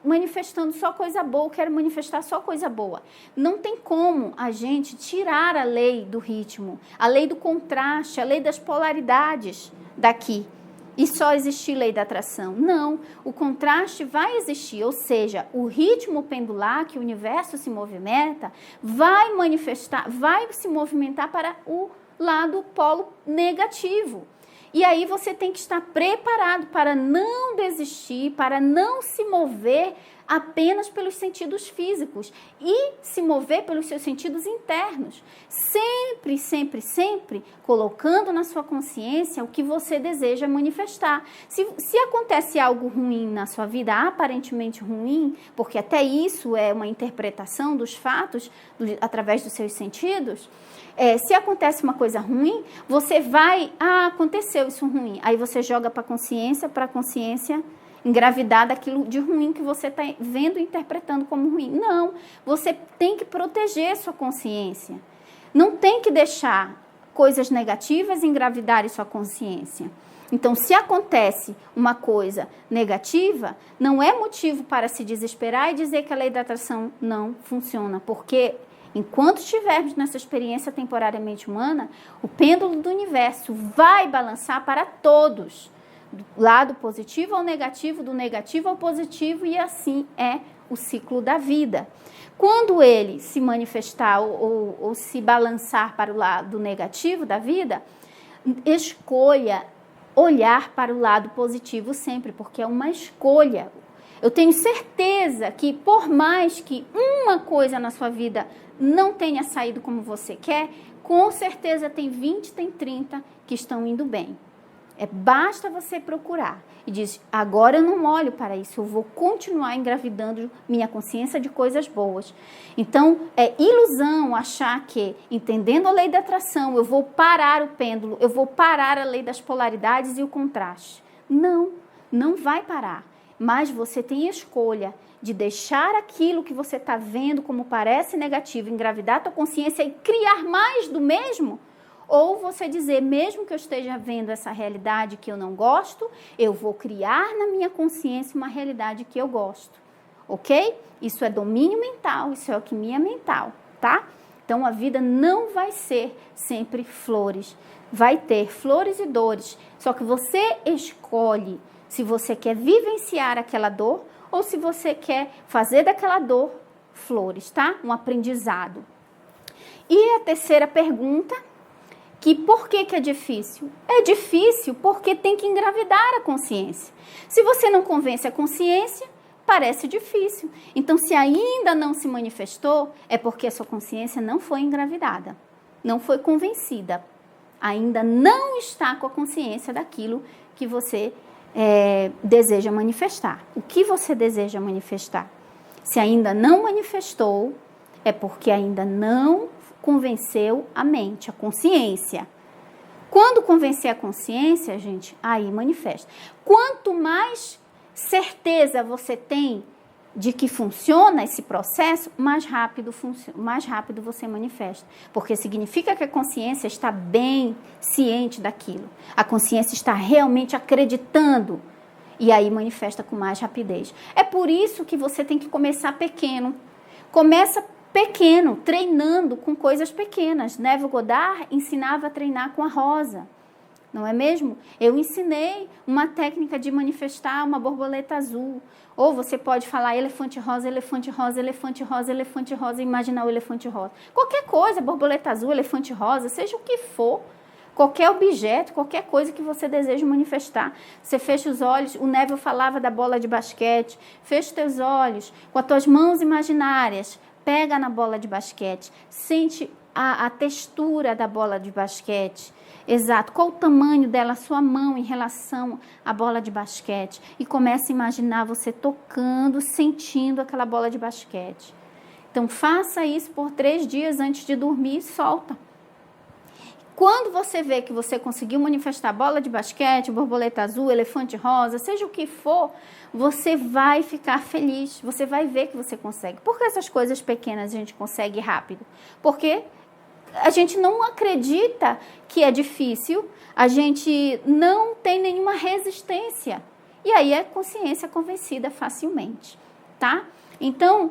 manifestando só coisa boa, eu quero manifestar só coisa boa. Não tem como a gente tirar a lei do ritmo, a lei do contraste, a lei das polaridades daqui e só existir lei da atração. Não, o contraste vai existir, ou seja, o ritmo pendular que o universo se movimenta vai se movimentar para o lado polo negativo. E aí você tem que estar preparado para não desistir, para não se mover apenas pelos sentidos físicos e se mover pelos seus sentidos internos. Sempre, sempre, sempre colocando na sua consciência o que você deseja manifestar. Se acontece algo ruim na sua vida, aparentemente ruim, porque até isso é uma interpretação dos fatos através dos seus sentidos, se acontece uma coisa ruim, você vai, aconteceu isso ruim. Aí você joga para a consciência engravidar daquilo de ruim que você está vendo e interpretando como ruim. Não, você tem que proteger sua consciência. Não tem que deixar coisas negativas engravidarem sua consciência. Então, se acontece uma coisa negativa, não é motivo para se desesperar e dizer que a lei da atração não funciona, porque enquanto estivermos nessa experiência temporariamente humana, o pêndulo do universo vai balançar para todos, do lado positivo ao negativo, do negativo ao positivo, e assim é o ciclo da vida. Quando ele se manifestar ou se balançar para o lado negativo da vida, escolha olhar para o lado positivo sempre, porque é uma escolha. Eu tenho certeza que por mais que uma coisa na sua vida não tenha saído como você quer, com certeza tem 20, tem 30 que estão indo bem. Basta você procurar e diz, agora eu não olho para isso, eu vou continuar engravidando minha consciência de coisas boas. Então, é ilusão achar que, entendendo a lei da atração, eu vou parar o pêndulo, eu vou parar a lei das polaridades e o contraste. Não, não vai parar. Mas você tem a escolha de deixar aquilo que você está vendo como parece negativo, engravidar a tua consciência e criar mais do mesmo. Ou você dizer, mesmo que eu esteja vendo essa realidade que eu não gosto, eu vou criar na minha consciência uma realidade que eu gosto. Ok? Isso é domínio mental, isso é alquimia mental, tá? Então, a vida não vai ser sempre flores. Vai ter flores e dores. Só que você escolhe se você quer vivenciar aquela dor ou se você quer fazer daquela dor flores, tá? Um aprendizado. E a terceira pergunta, que por que é difícil? É difícil porque tem que engravidar a consciência. Se você não convence a consciência, parece difícil. Então, se ainda não se manifestou, é porque a sua consciência não foi engravidada, não foi convencida. Ainda não está com a consciência daquilo que você deseja manifestar. O que você deseja manifestar? Se ainda não manifestou, é porque ainda não convenceu a mente, a consciência. Quando convencer a consciência, gente, aí manifesta. Quanto mais certeza você tem de que funciona esse processo, mais rápido você manifesta. Porque significa que a consciência está bem ciente daquilo. A consciência está realmente acreditando. E aí manifesta com mais rapidez. É por isso que você tem que começar pequeno. Começa pequeno, treinando com coisas pequenas. Neville Goddard ensinava a treinar com a rosa. Não é mesmo? Eu ensinei uma técnica de manifestar uma borboleta azul. Ou você pode falar elefante rosa, elefante rosa, elefante rosa, elefante rosa, e imaginar o elefante rosa. Qualquer coisa, borboleta azul, elefante rosa, seja o que for. Qualquer objeto, qualquer coisa que você deseja manifestar. Você fecha os olhos, o Neville falava da bola de basquete. Fecha os teus olhos, com as tuas mãos imaginárias. Pega na bola de basquete, sente a textura da bola de basquete. Exato, qual o tamanho dela, a sua mão em relação à bola de basquete. E comece a imaginar você tocando, sentindo aquela bola de basquete. Então, faça isso por 3 dias antes de dormir e solta. Quando você vê que você conseguiu manifestar bola de basquete, borboleta azul, elefante rosa, seja o que for, você vai ficar feliz. Você vai ver que você consegue. Por que essas coisas pequenas a gente consegue rápido? Porque a gente não acredita que é difícil, a gente não tem nenhuma resistência. E aí a consciência é convencida facilmente, tá? Então,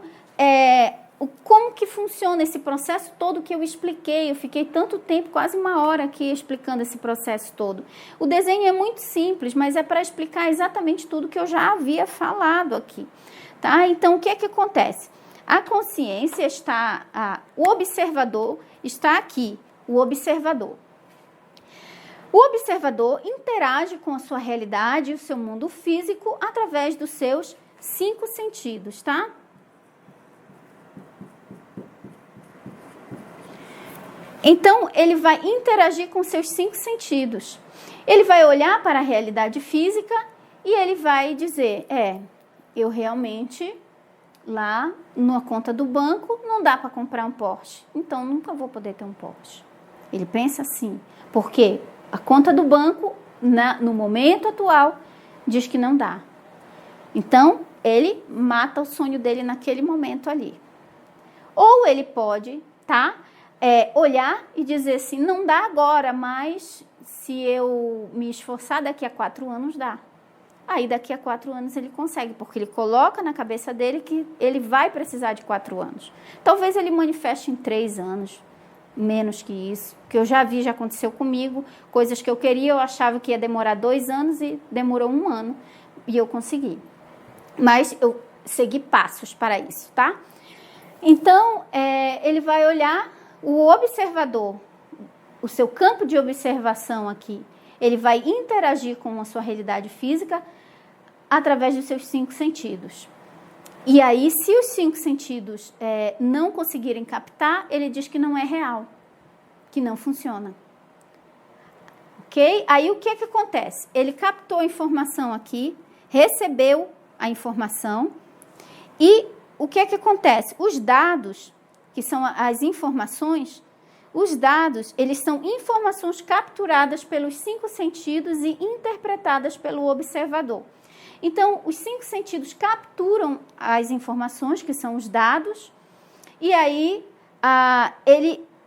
como que funciona esse processo todo que eu expliquei? Eu fiquei tanto tempo, quase 1 hora aqui explicando esse processo todo. O desenho é muito simples, mas é para explicar exatamente tudo que eu já havia falado aqui, tá? Então, o que é que acontece? A consciência está, o observador está aqui, o observador. O observador interage com a sua realidade e o seu mundo físico através dos seus 5 sentidos, tá? Então, ele vai interagir com seus 5 sentidos. Ele vai olhar para a realidade física e ele vai dizer, eu realmente, lá na conta do banco, não dá para comprar um Porsche. Então, nunca vou poder ter um Porsche. Ele pensa assim, porque a conta do banco, no momento atual, diz que não dá. Então, ele mata o sonho dele naquele momento ali. Ou ele pode, olhar e dizer assim, não dá agora, mas se eu me esforçar daqui a 4 anos, dá. Aí daqui a 4 anos ele consegue, porque ele coloca na cabeça dele que ele vai precisar de 4 anos. Talvez ele manifeste em 3 anos, menos que isso, que eu já vi, já aconteceu comigo, coisas que eu queria, eu achava que ia demorar 2 anos e demorou 1 ano e eu consegui. Mas eu segui passos para isso, tá? Então, ele vai olhar o observador, o seu campo de observação aqui, ele vai interagir com a sua realidade física através dos seus 5 sentidos. E aí, se os 5 sentidos não conseguirem captar, ele diz que não é real, que não funciona. Ok? Aí, o que acontece? Ele captou a informação aqui, recebeu a informação e o que acontece? Os dados, que são as informações, os dados, eles são informações capturadas pelos 5 sentidos e interpretadas pelo observador. Então, os 5 sentidos capturam as informações, que são os dados, e aí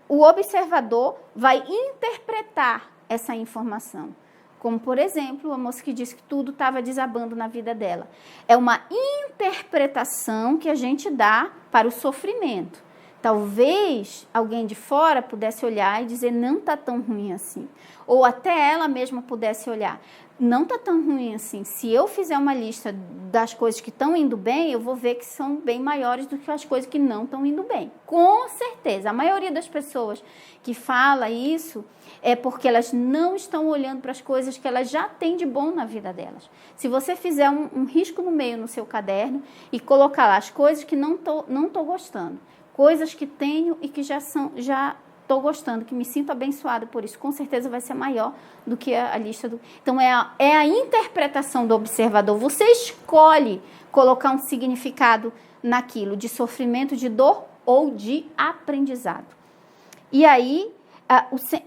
o observador vai interpretar essa informação. Como, por exemplo, a moça que disse que tudo estava desabando na vida dela. É uma interpretação que a gente dá para o sofrimento. Talvez alguém de fora pudesse olhar e dizer, não está tão ruim assim. Ou até ela mesma pudesse olhar, não está tão ruim assim. Se eu fizer uma lista das coisas que estão indo bem, eu vou ver que são bem maiores do que as coisas que não estão indo bem. Com certeza. A maioria das pessoas que fala isso é porque elas não estão olhando para as coisas que elas já têm de bom na vida delas. Se você fizer um risco no meio no seu caderno e colocar lá as coisas que não tô gostando, coisas que tenho e que já estou gostando, que me sinto abençoada por isso, com certeza vai ser maior do que a lista do... Então, é a interpretação do observador. Você escolhe colocar um significado naquilo, de sofrimento, de dor ou de aprendizado. E aí,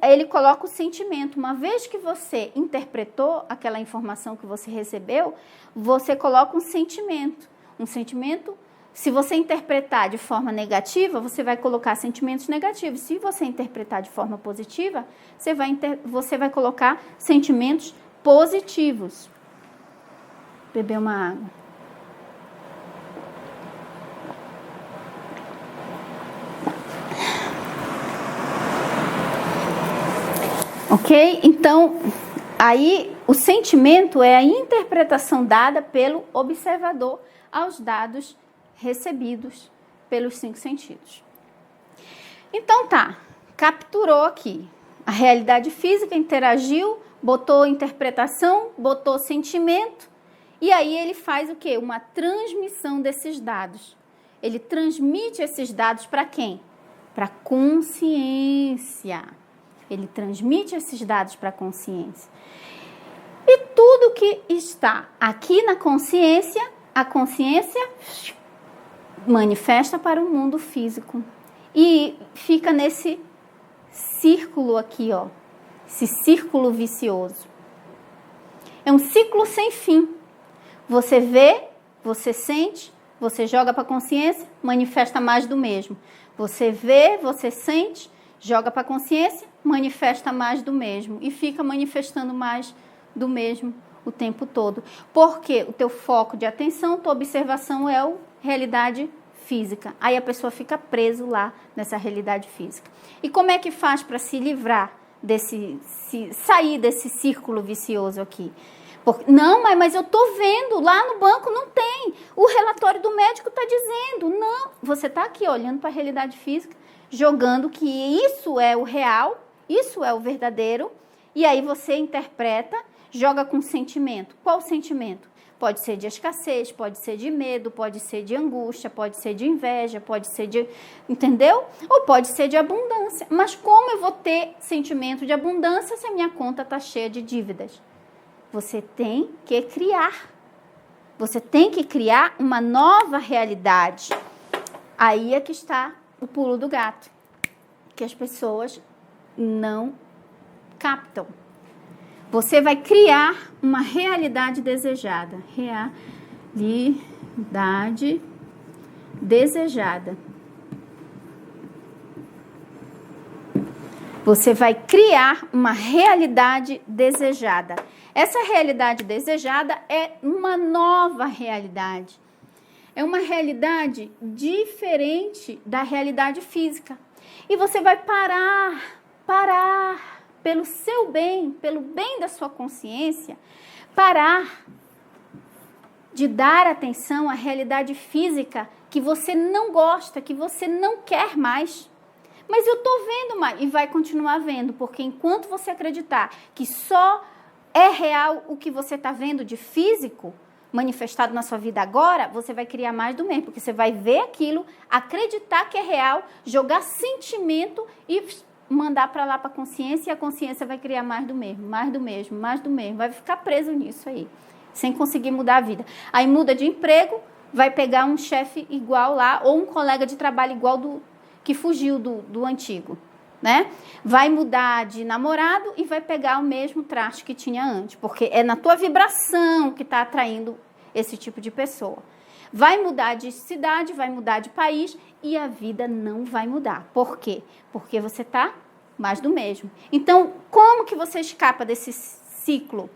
ele coloca o sentimento. Uma vez que você interpretou aquela informação que você recebeu, você coloca um sentimento. Um sentimento, se você interpretar de forma negativa, você vai colocar sentimentos negativos. Se você interpretar de forma positiva, você vai colocar sentimentos positivos. Beber uma água. Ok? Então, aí o sentimento é a interpretação dada pelo observador aos dados recebidos pelos 5 sentidos. Então capturou aqui a realidade física, interagiu, botou interpretação, botou sentimento, e aí ele faz o quê? Uma transmissão desses dados. Ele transmite esses dados para quem? Para a consciência. Ele transmite esses dados para a consciência. E tudo que está aqui na consciência, a consciência manifesta para o mundo físico. E fica nesse círculo aqui, ó. Esse círculo vicioso. É um ciclo sem fim. Você vê, você sente, você joga para a consciência, manifesta mais do mesmo. Você vê, você sente, joga para a consciência, manifesta mais do mesmo. E fica manifestando mais do mesmo o tempo todo. Porque o teu foco de atenção, tua observação é a realidade física. Aí a pessoa fica preso lá nessa realidade física. E como é que faz para se livrar sair desse círculo vicioso aqui? Não, mas eu tô vendo, lá no banco não tem. O relatório do médico está dizendo. Não, você está aqui olhando para a realidade física, jogando que isso é o real, isso é o verdadeiro, e aí você interpreta, joga com sentimento. Qual sentimento? pode ser de escassez, pode ser de medo, pode ser de angústia, pode ser de inveja, pode ser de, entendeu? Ou pode ser de abundância. Mas como eu vou ter sentimento de abundância se a minha conta está cheia de dívidas? Você tem que criar. Você tem que criar uma nova realidade. Aí é que está o pulo do gato, que as pessoas não captam. Você vai criar uma realidade desejada. Realidade desejada. Você vai criar uma realidade desejada. Essa realidade desejada é uma nova realidade. É uma realidade diferente da realidade física. E você vai parar pelo seu bem, pelo bem da sua consciência, parar de dar atenção à realidade física que você não gosta, que você não quer mais. Mas eu estou vendo mais, e vai continuar vendo, porque enquanto você acreditar que só é real o que você está vendo de físico, manifestado na sua vida agora, você vai criar mais do mesmo, porque você vai ver aquilo, acreditar que é real, jogar sentimento e mandar para lá para a consciência, e a consciência vai criar mais do mesmo, mais do mesmo, mais do mesmo, vai ficar preso nisso aí, sem conseguir mudar a vida. Aí muda de emprego, vai pegar um chefe igual lá, ou um colega de trabalho igual que fugiu do antigo, né? Vai mudar de namorado e vai pegar o mesmo traste que tinha antes, porque é na tua vibração que está atraindo esse tipo de pessoa. Vai mudar de cidade, vai mudar de país e a vida não vai mudar. Por quê? Porque você está mais do mesmo. Então, como que você escapa desse ciclo?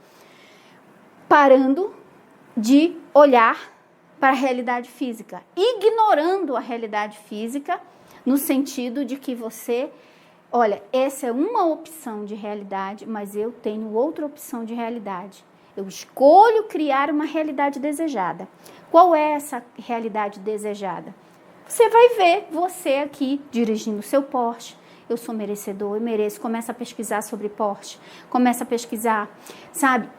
Parando de olhar para a realidade física, ignorando a realidade física, no sentido de que você, olha, essa é uma opção de realidade, mas eu tenho outra opção de realidade. Eu escolho criar uma realidade desejada. Qual é essa realidade desejada? Você vai ver você aqui dirigindo o seu Porsche. Eu sou merecedor, eu mereço. Começa a pesquisar sobre Porsche. Começa a pesquisar, sabe?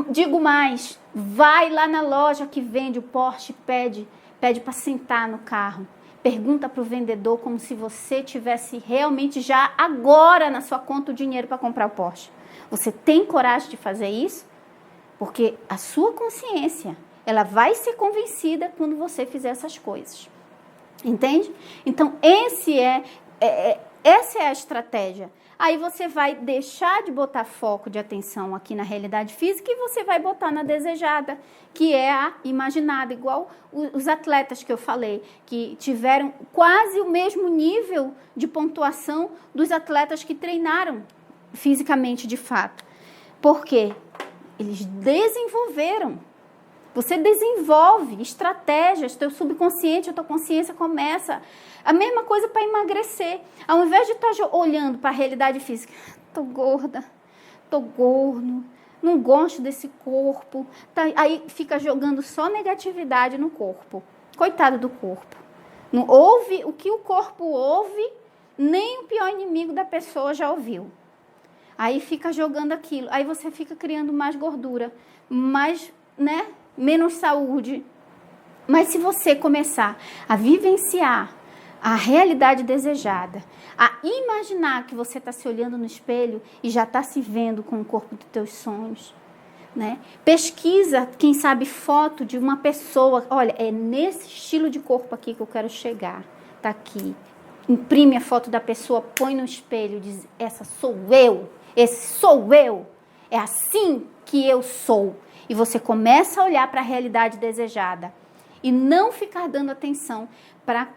Digo mais, vai lá na loja que vende o Porsche, pede para sentar no carro. Pergunta para o vendedor como se você tivesse realmente já agora na sua conta o dinheiro para comprar o Porsche. Você tem coragem de fazer isso? Porque a sua consciência, ela vai ser convencida quando você fizer essas coisas. Entende? Então, essa é a estratégia. Aí você vai deixar de botar foco de atenção aqui na realidade física e você vai botar na desejada, que é a imaginada, igual os atletas que eu falei, que tiveram quase o mesmo nível de pontuação dos atletas que treinaram fisicamente de fato. Por quê? Eles desenvolveram. Você desenvolve estratégias, teu subconsciente, a tua consciência começa. A mesma coisa para emagrecer. Ao invés de estar olhando para a realidade física, tô gorda, tô gordo, não gosto desse corpo. Tá, aí fica jogando só negatividade no corpo. Coitado do corpo. Não ouve o que o corpo ouve, nem o pior inimigo da pessoa já ouviu. Aí fica jogando aquilo. Aí você fica criando mais gordura, mais, né? Menos saúde. Mas se você começar a vivenciar a realidade desejada, a imaginar que você está se olhando no espelho e já está se vendo com o corpo dos teus sonhos, né? Pesquisa, quem sabe, foto de uma pessoa. Olha, é nesse estilo de corpo aqui que eu quero chegar. Tá aqui. Imprime a foto da pessoa, põe no espelho, diz: essa sou eu, esse sou eu. É assim que eu sou. E você começa a olhar para a realidade desejada e não ficar dando atenção para,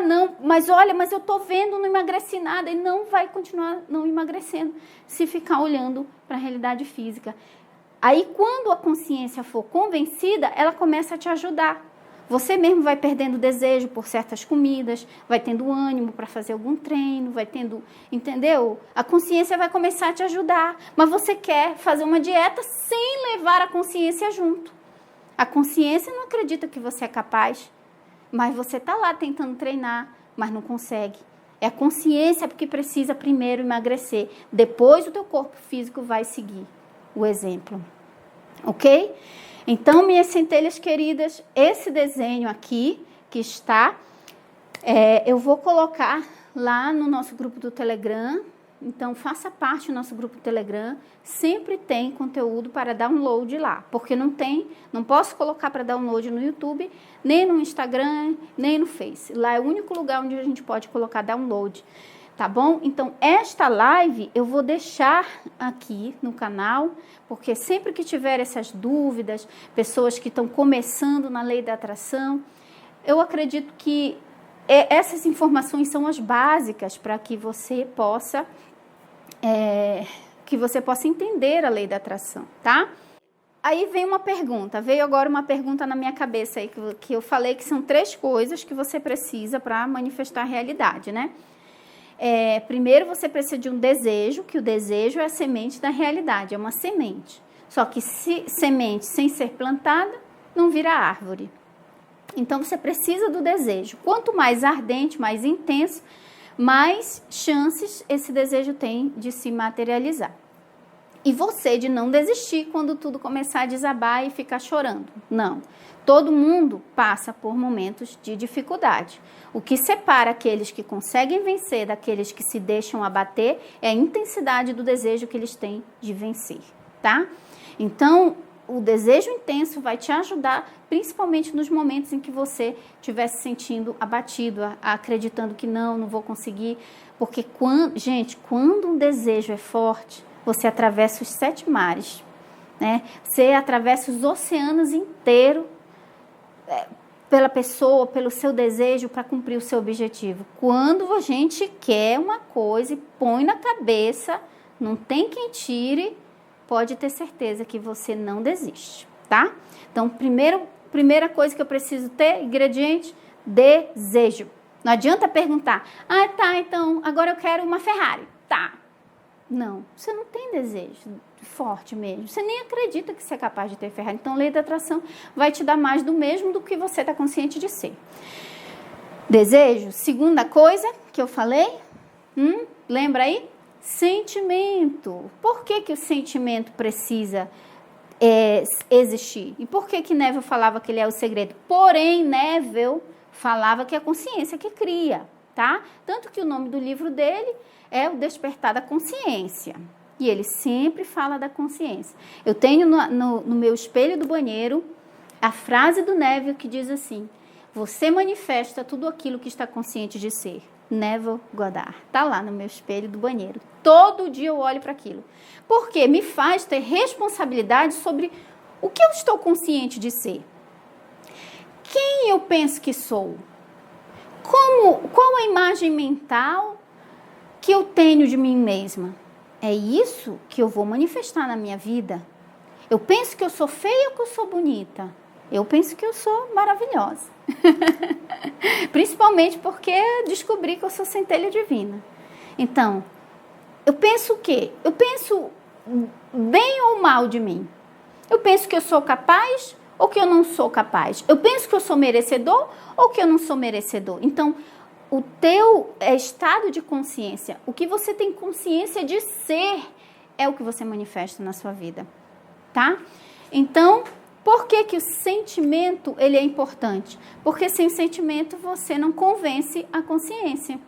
não, mas olha, mas eu tô vendo, não emagreci nada, e não vai continuar não emagrecendo se ficar olhando para a realidade física. Aí quando a consciência for convencida, ela começa a te ajudar. Você mesmo vai perdendo desejo por certas comidas, vai tendo ânimo para fazer algum treino, vai tendo, entendeu? A consciência vai começar a te ajudar, mas você quer fazer uma dieta sem levar a consciência junto. A consciência não acredita que você é capaz, mas você está lá tentando treinar, mas não consegue. É a consciência que precisa primeiro emagrecer, depois o teu corpo físico vai seguir o exemplo, ok? Então, minhas centelhas queridas, esse desenho aqui que está, eu vou colocar lá no nosso grupo do Telegram. Então, faça parte do nosso grupo do Telegram. Sempre tem conteúdo para download lá, porque não posso colocar para download no YouTube, nem no Instagram, nem no Face. Lá é o único lugar onde a gente pode colocar download, tá bom? Então, esta live eu vou deixar aqui no canal, porque sempre que tiver essas dúvidas, pessoas que estão começando na lei da atração, eu acredito que essas informações são as básicas para que você possa entender a lei da atração, tá? Aí veio agora uma pergunta na minha cabeça aí, que eu falei que são 3 coisas que você precisa para manifestar a realidade, né? Primeiro você precisa de um desejo, que o desejo é a semente da realidade, é uma semente. Só que semente sem ser plantada, não vira árvore. Então, você precisa do desejo. Quanto mais ardente, mais intenso, mais chances esse desejo tem de se materializar. E você de não desistir quando tudo começar a desabar e ficar chorando. Não. Todo mundo passa por momentos de dificuldade. O que separa aqueles que conseguem vencer daqueles que se deixam abater é a intensidade do desejo que eles têm de vencer, tá? Então, o desejo intenso vai te ajudar, principalmente nos momentos em que você estiver se sentindo abatido, acreditando que não vou conseguir. Porque, quando um desejo é forte, você atravessa os 7 mares, né? Você atravessa os oceanos inteiros pela pessoa, pelo seu desejo para cumprir o seu objetivo. Quando a gente quer uma coisa e põe na cabeça, não tem quem tire, pode ter certeza que você não desiste, tá? Então, primeira coisa que eu preciso ter, ingrediente, desejo. Não adianta perguntar, tá, então agora eu quero uma Ferrari. Tá. Não, você não tem desejo forte mesmo. Você nem acredita que você é capaz de ter Ferrari. Então, a lei da atração vai te dar mais do mesmo do que você está consciente de ser. Desejo. Segunda coisa que eu falei, lembra aí? Sentimento. Por que o sentimento precisa existir? E por que Neville falava que ele é o segredo? Porém, Neville falava que é a consciência que cria, tá? Tanto que o nome do livro dele é O Despertar da Consciência. E ele sempre fala da consciência. Eu tenho no meu espelho do banheiro a frase do Neville que diz assim: você manifesta tudo aquilo que está consciente de ser. Neville Goddard. Tá lá no meu espelho do banheiro. Todo dia eu olho para aquilo. Porque me faz ter responsabilidade sobre o que eu estou consciente de ser. Quem eu penso que sou? Qual a imagem mental que eu tenho de mim mesma? É isso que eu vou manifestar na minha vida? Eu penso que eu sou feia ou que eu sou bonita? Eu penso que eu sou maravilhosa. Principalmente porque descobri que eu sou centelha divina. Então, eu penso o quê? Eu penso bem ou mal de mim? Eu penso que eu sou capaz ou que eu não sou capaz? Eu penso que eu sou merecedor ou que eu não sou merecedor? Então, o teu estado de consciência, o que você tem consciência de ser, é o que você manifesta na sua vida, tá? Então, por que o sentimento ele é importante? Porque sem sentimento você não convence a consciência,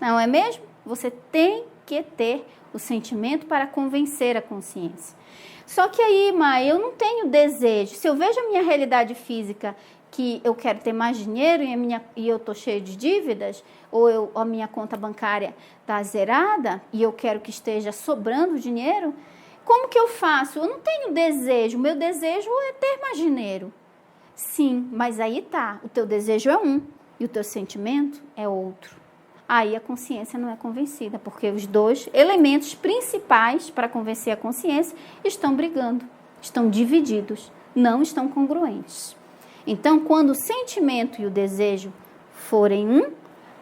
não é mesmo? Você tem que ter o sentimento para convencer a consciência. Só que aí, eu não tenho desejo. Se eu vejo a minha realidade física, que eu quero ter mais dinheiro e eu estou cheio de dívidas, ou a minha conta bancária está zerada e eu quero que esteja sobrando dinheiro, como que eu faço? Eu não tenho desejo. Meu desejo é ter mais dinheiro. Sim, mas aí tá. O teu desejo é um e o teu sentimento é outro. Aí a consciência não é convencida, porque os 2 elementos principais para convencer a consciência estão brigando, estão divididos, não estão congruentes. Então, quando o sentimento e o desejo forem um,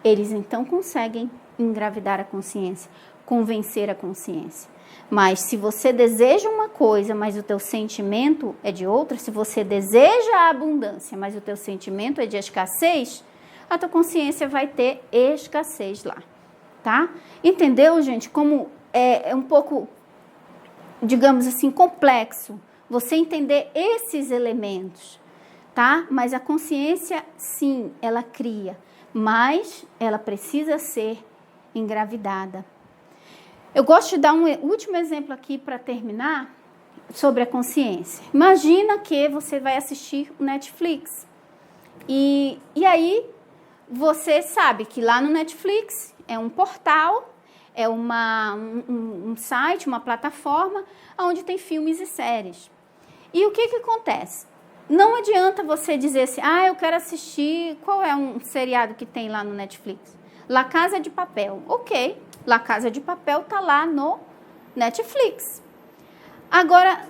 eles então conseguem engravidar a consciência, convencer a consciência. Mas se você deseja uma coisa, mas o teu sentimento é de outra, se você deseja a abundância, mas o teu sentimento é de escassez, a tua consciência vai ter escassez lá, tá? Entendeu, gente? Como é um pouco, digamos assim, complexo Você entender esses elementos, tá? Mas a consciência, sim, ela cria, mas ela precisa ser engravidada. Eu gosto de dar um último exemplo aqui para terminar sobre a consciência. Imagina que você vai assistir o Netflix e aí você sabe que lá no Netflix é um portal, é um site, uma plataforma onde tem filmes e séries. E o que acontece? Não adianta você dizer assim, eu quero assistir, qual é um seriado que tem lá no Netflix? La Casa de Papel. Ok, La Casa de Papel tá lá no Netflix. Agora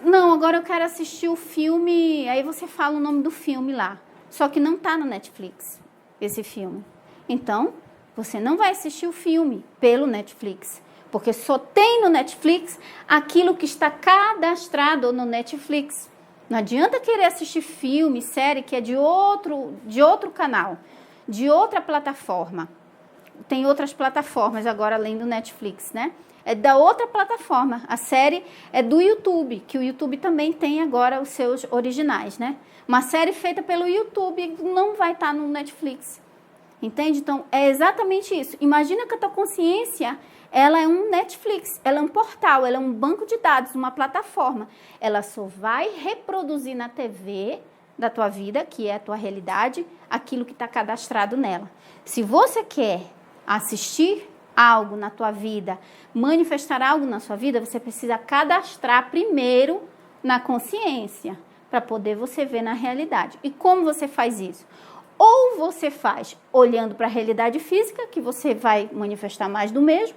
eu quero assistir o filme, aí você fala o nome do filme lá. Só que não tá no Netflix, esse filme. Então, você não vai assistir o filme pelo Netflix, porque só tem no Netflix aquilo que está cadastrado no Netflix. Não adianta querer assistir filme, série que é de outro canal, de outra plataforma. Tem outras plataformas agora além do Netflix, né? É da outra plataforma. A série é do YouTube, que o YouTube também tem agora os seus originais, né? Uma série feita pelo YouTube não vai estar no Netflix. Entende? Então, é exatamente isso. Imagina que a tua consciência, ela é um Netflix, ela é um portal, ela é um banco de dados, uma plataforma. Ela só vai reproduzir na TV da tua vida, que é a tua realidade, aquilo que está cadastrado nela. Se você quer assistir algo na tua vida, manifestar algo na sua vida, você precisa cadastrar primeiro na consciência, para poder você ver na realidade. E como você faz isso? Ou você faz olhando para a realidade física, que você vai manifestar mais do mesmo,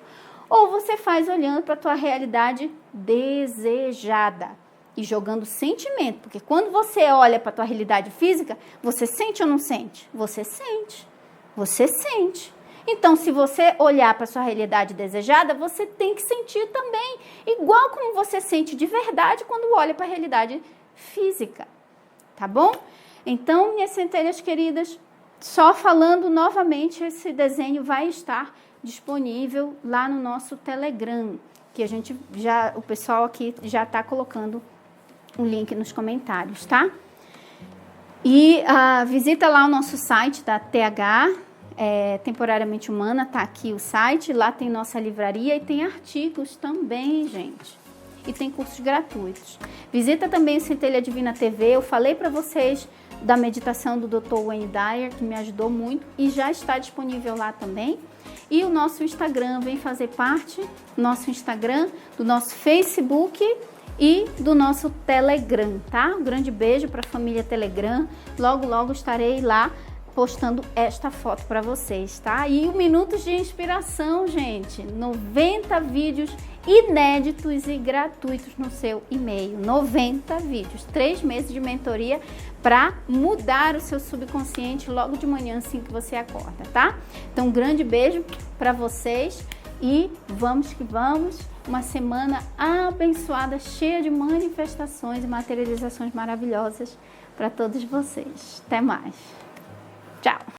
ou você faz olhando para a tua realidade desejada e jogando sentimento. Porque quando você olha para a tua realidade física, você sente ou não sente? Você sente. Você sente. Então, se você olhar para a sua realidade desejada, você tem que sentir também, igual como você sente de verdade quando olha para a realidade física. Tá bom? Então, minhas centelhas queridas, só falando novamente, esse desenho vai estar disponível lá no nosso Telegram, que o pessoal aqui já está colocando o link nos comentários, tá? E visita lá o nosso site da TH, Temporariamente Humana, tá aqui o site, lá tem nossa livraria e tem artigos também, gente. E tem cursos gratuitos. Visita também o Centelha Divina TV, eu falei para vocês da meditação do Dr. Wayne Dyer, que me ajudou muito e já está disponível lá também. E o nosso Instagram, vem fazer parte do nosso Instagram, do nosso Facebook e do nosso Telegram, tá? Um grande beijo para a família Telegram. Logo, logo estarei lá postando esta foto para vocês, tá? E o Minutos de Inspiração, gente, 90 vídeos inéditos e gratuitos no seu e-mail, 90 vídeos, 3 meses de mentoria para mudar o seu subconsciente logo de manhã assim que você acorda, tá? Então, um grande beijo para vocês e vamos que vamos, uma semana abençoada, cheia de manifestações e materializações maravilhosas para todos vocês. Até mais. Tchau!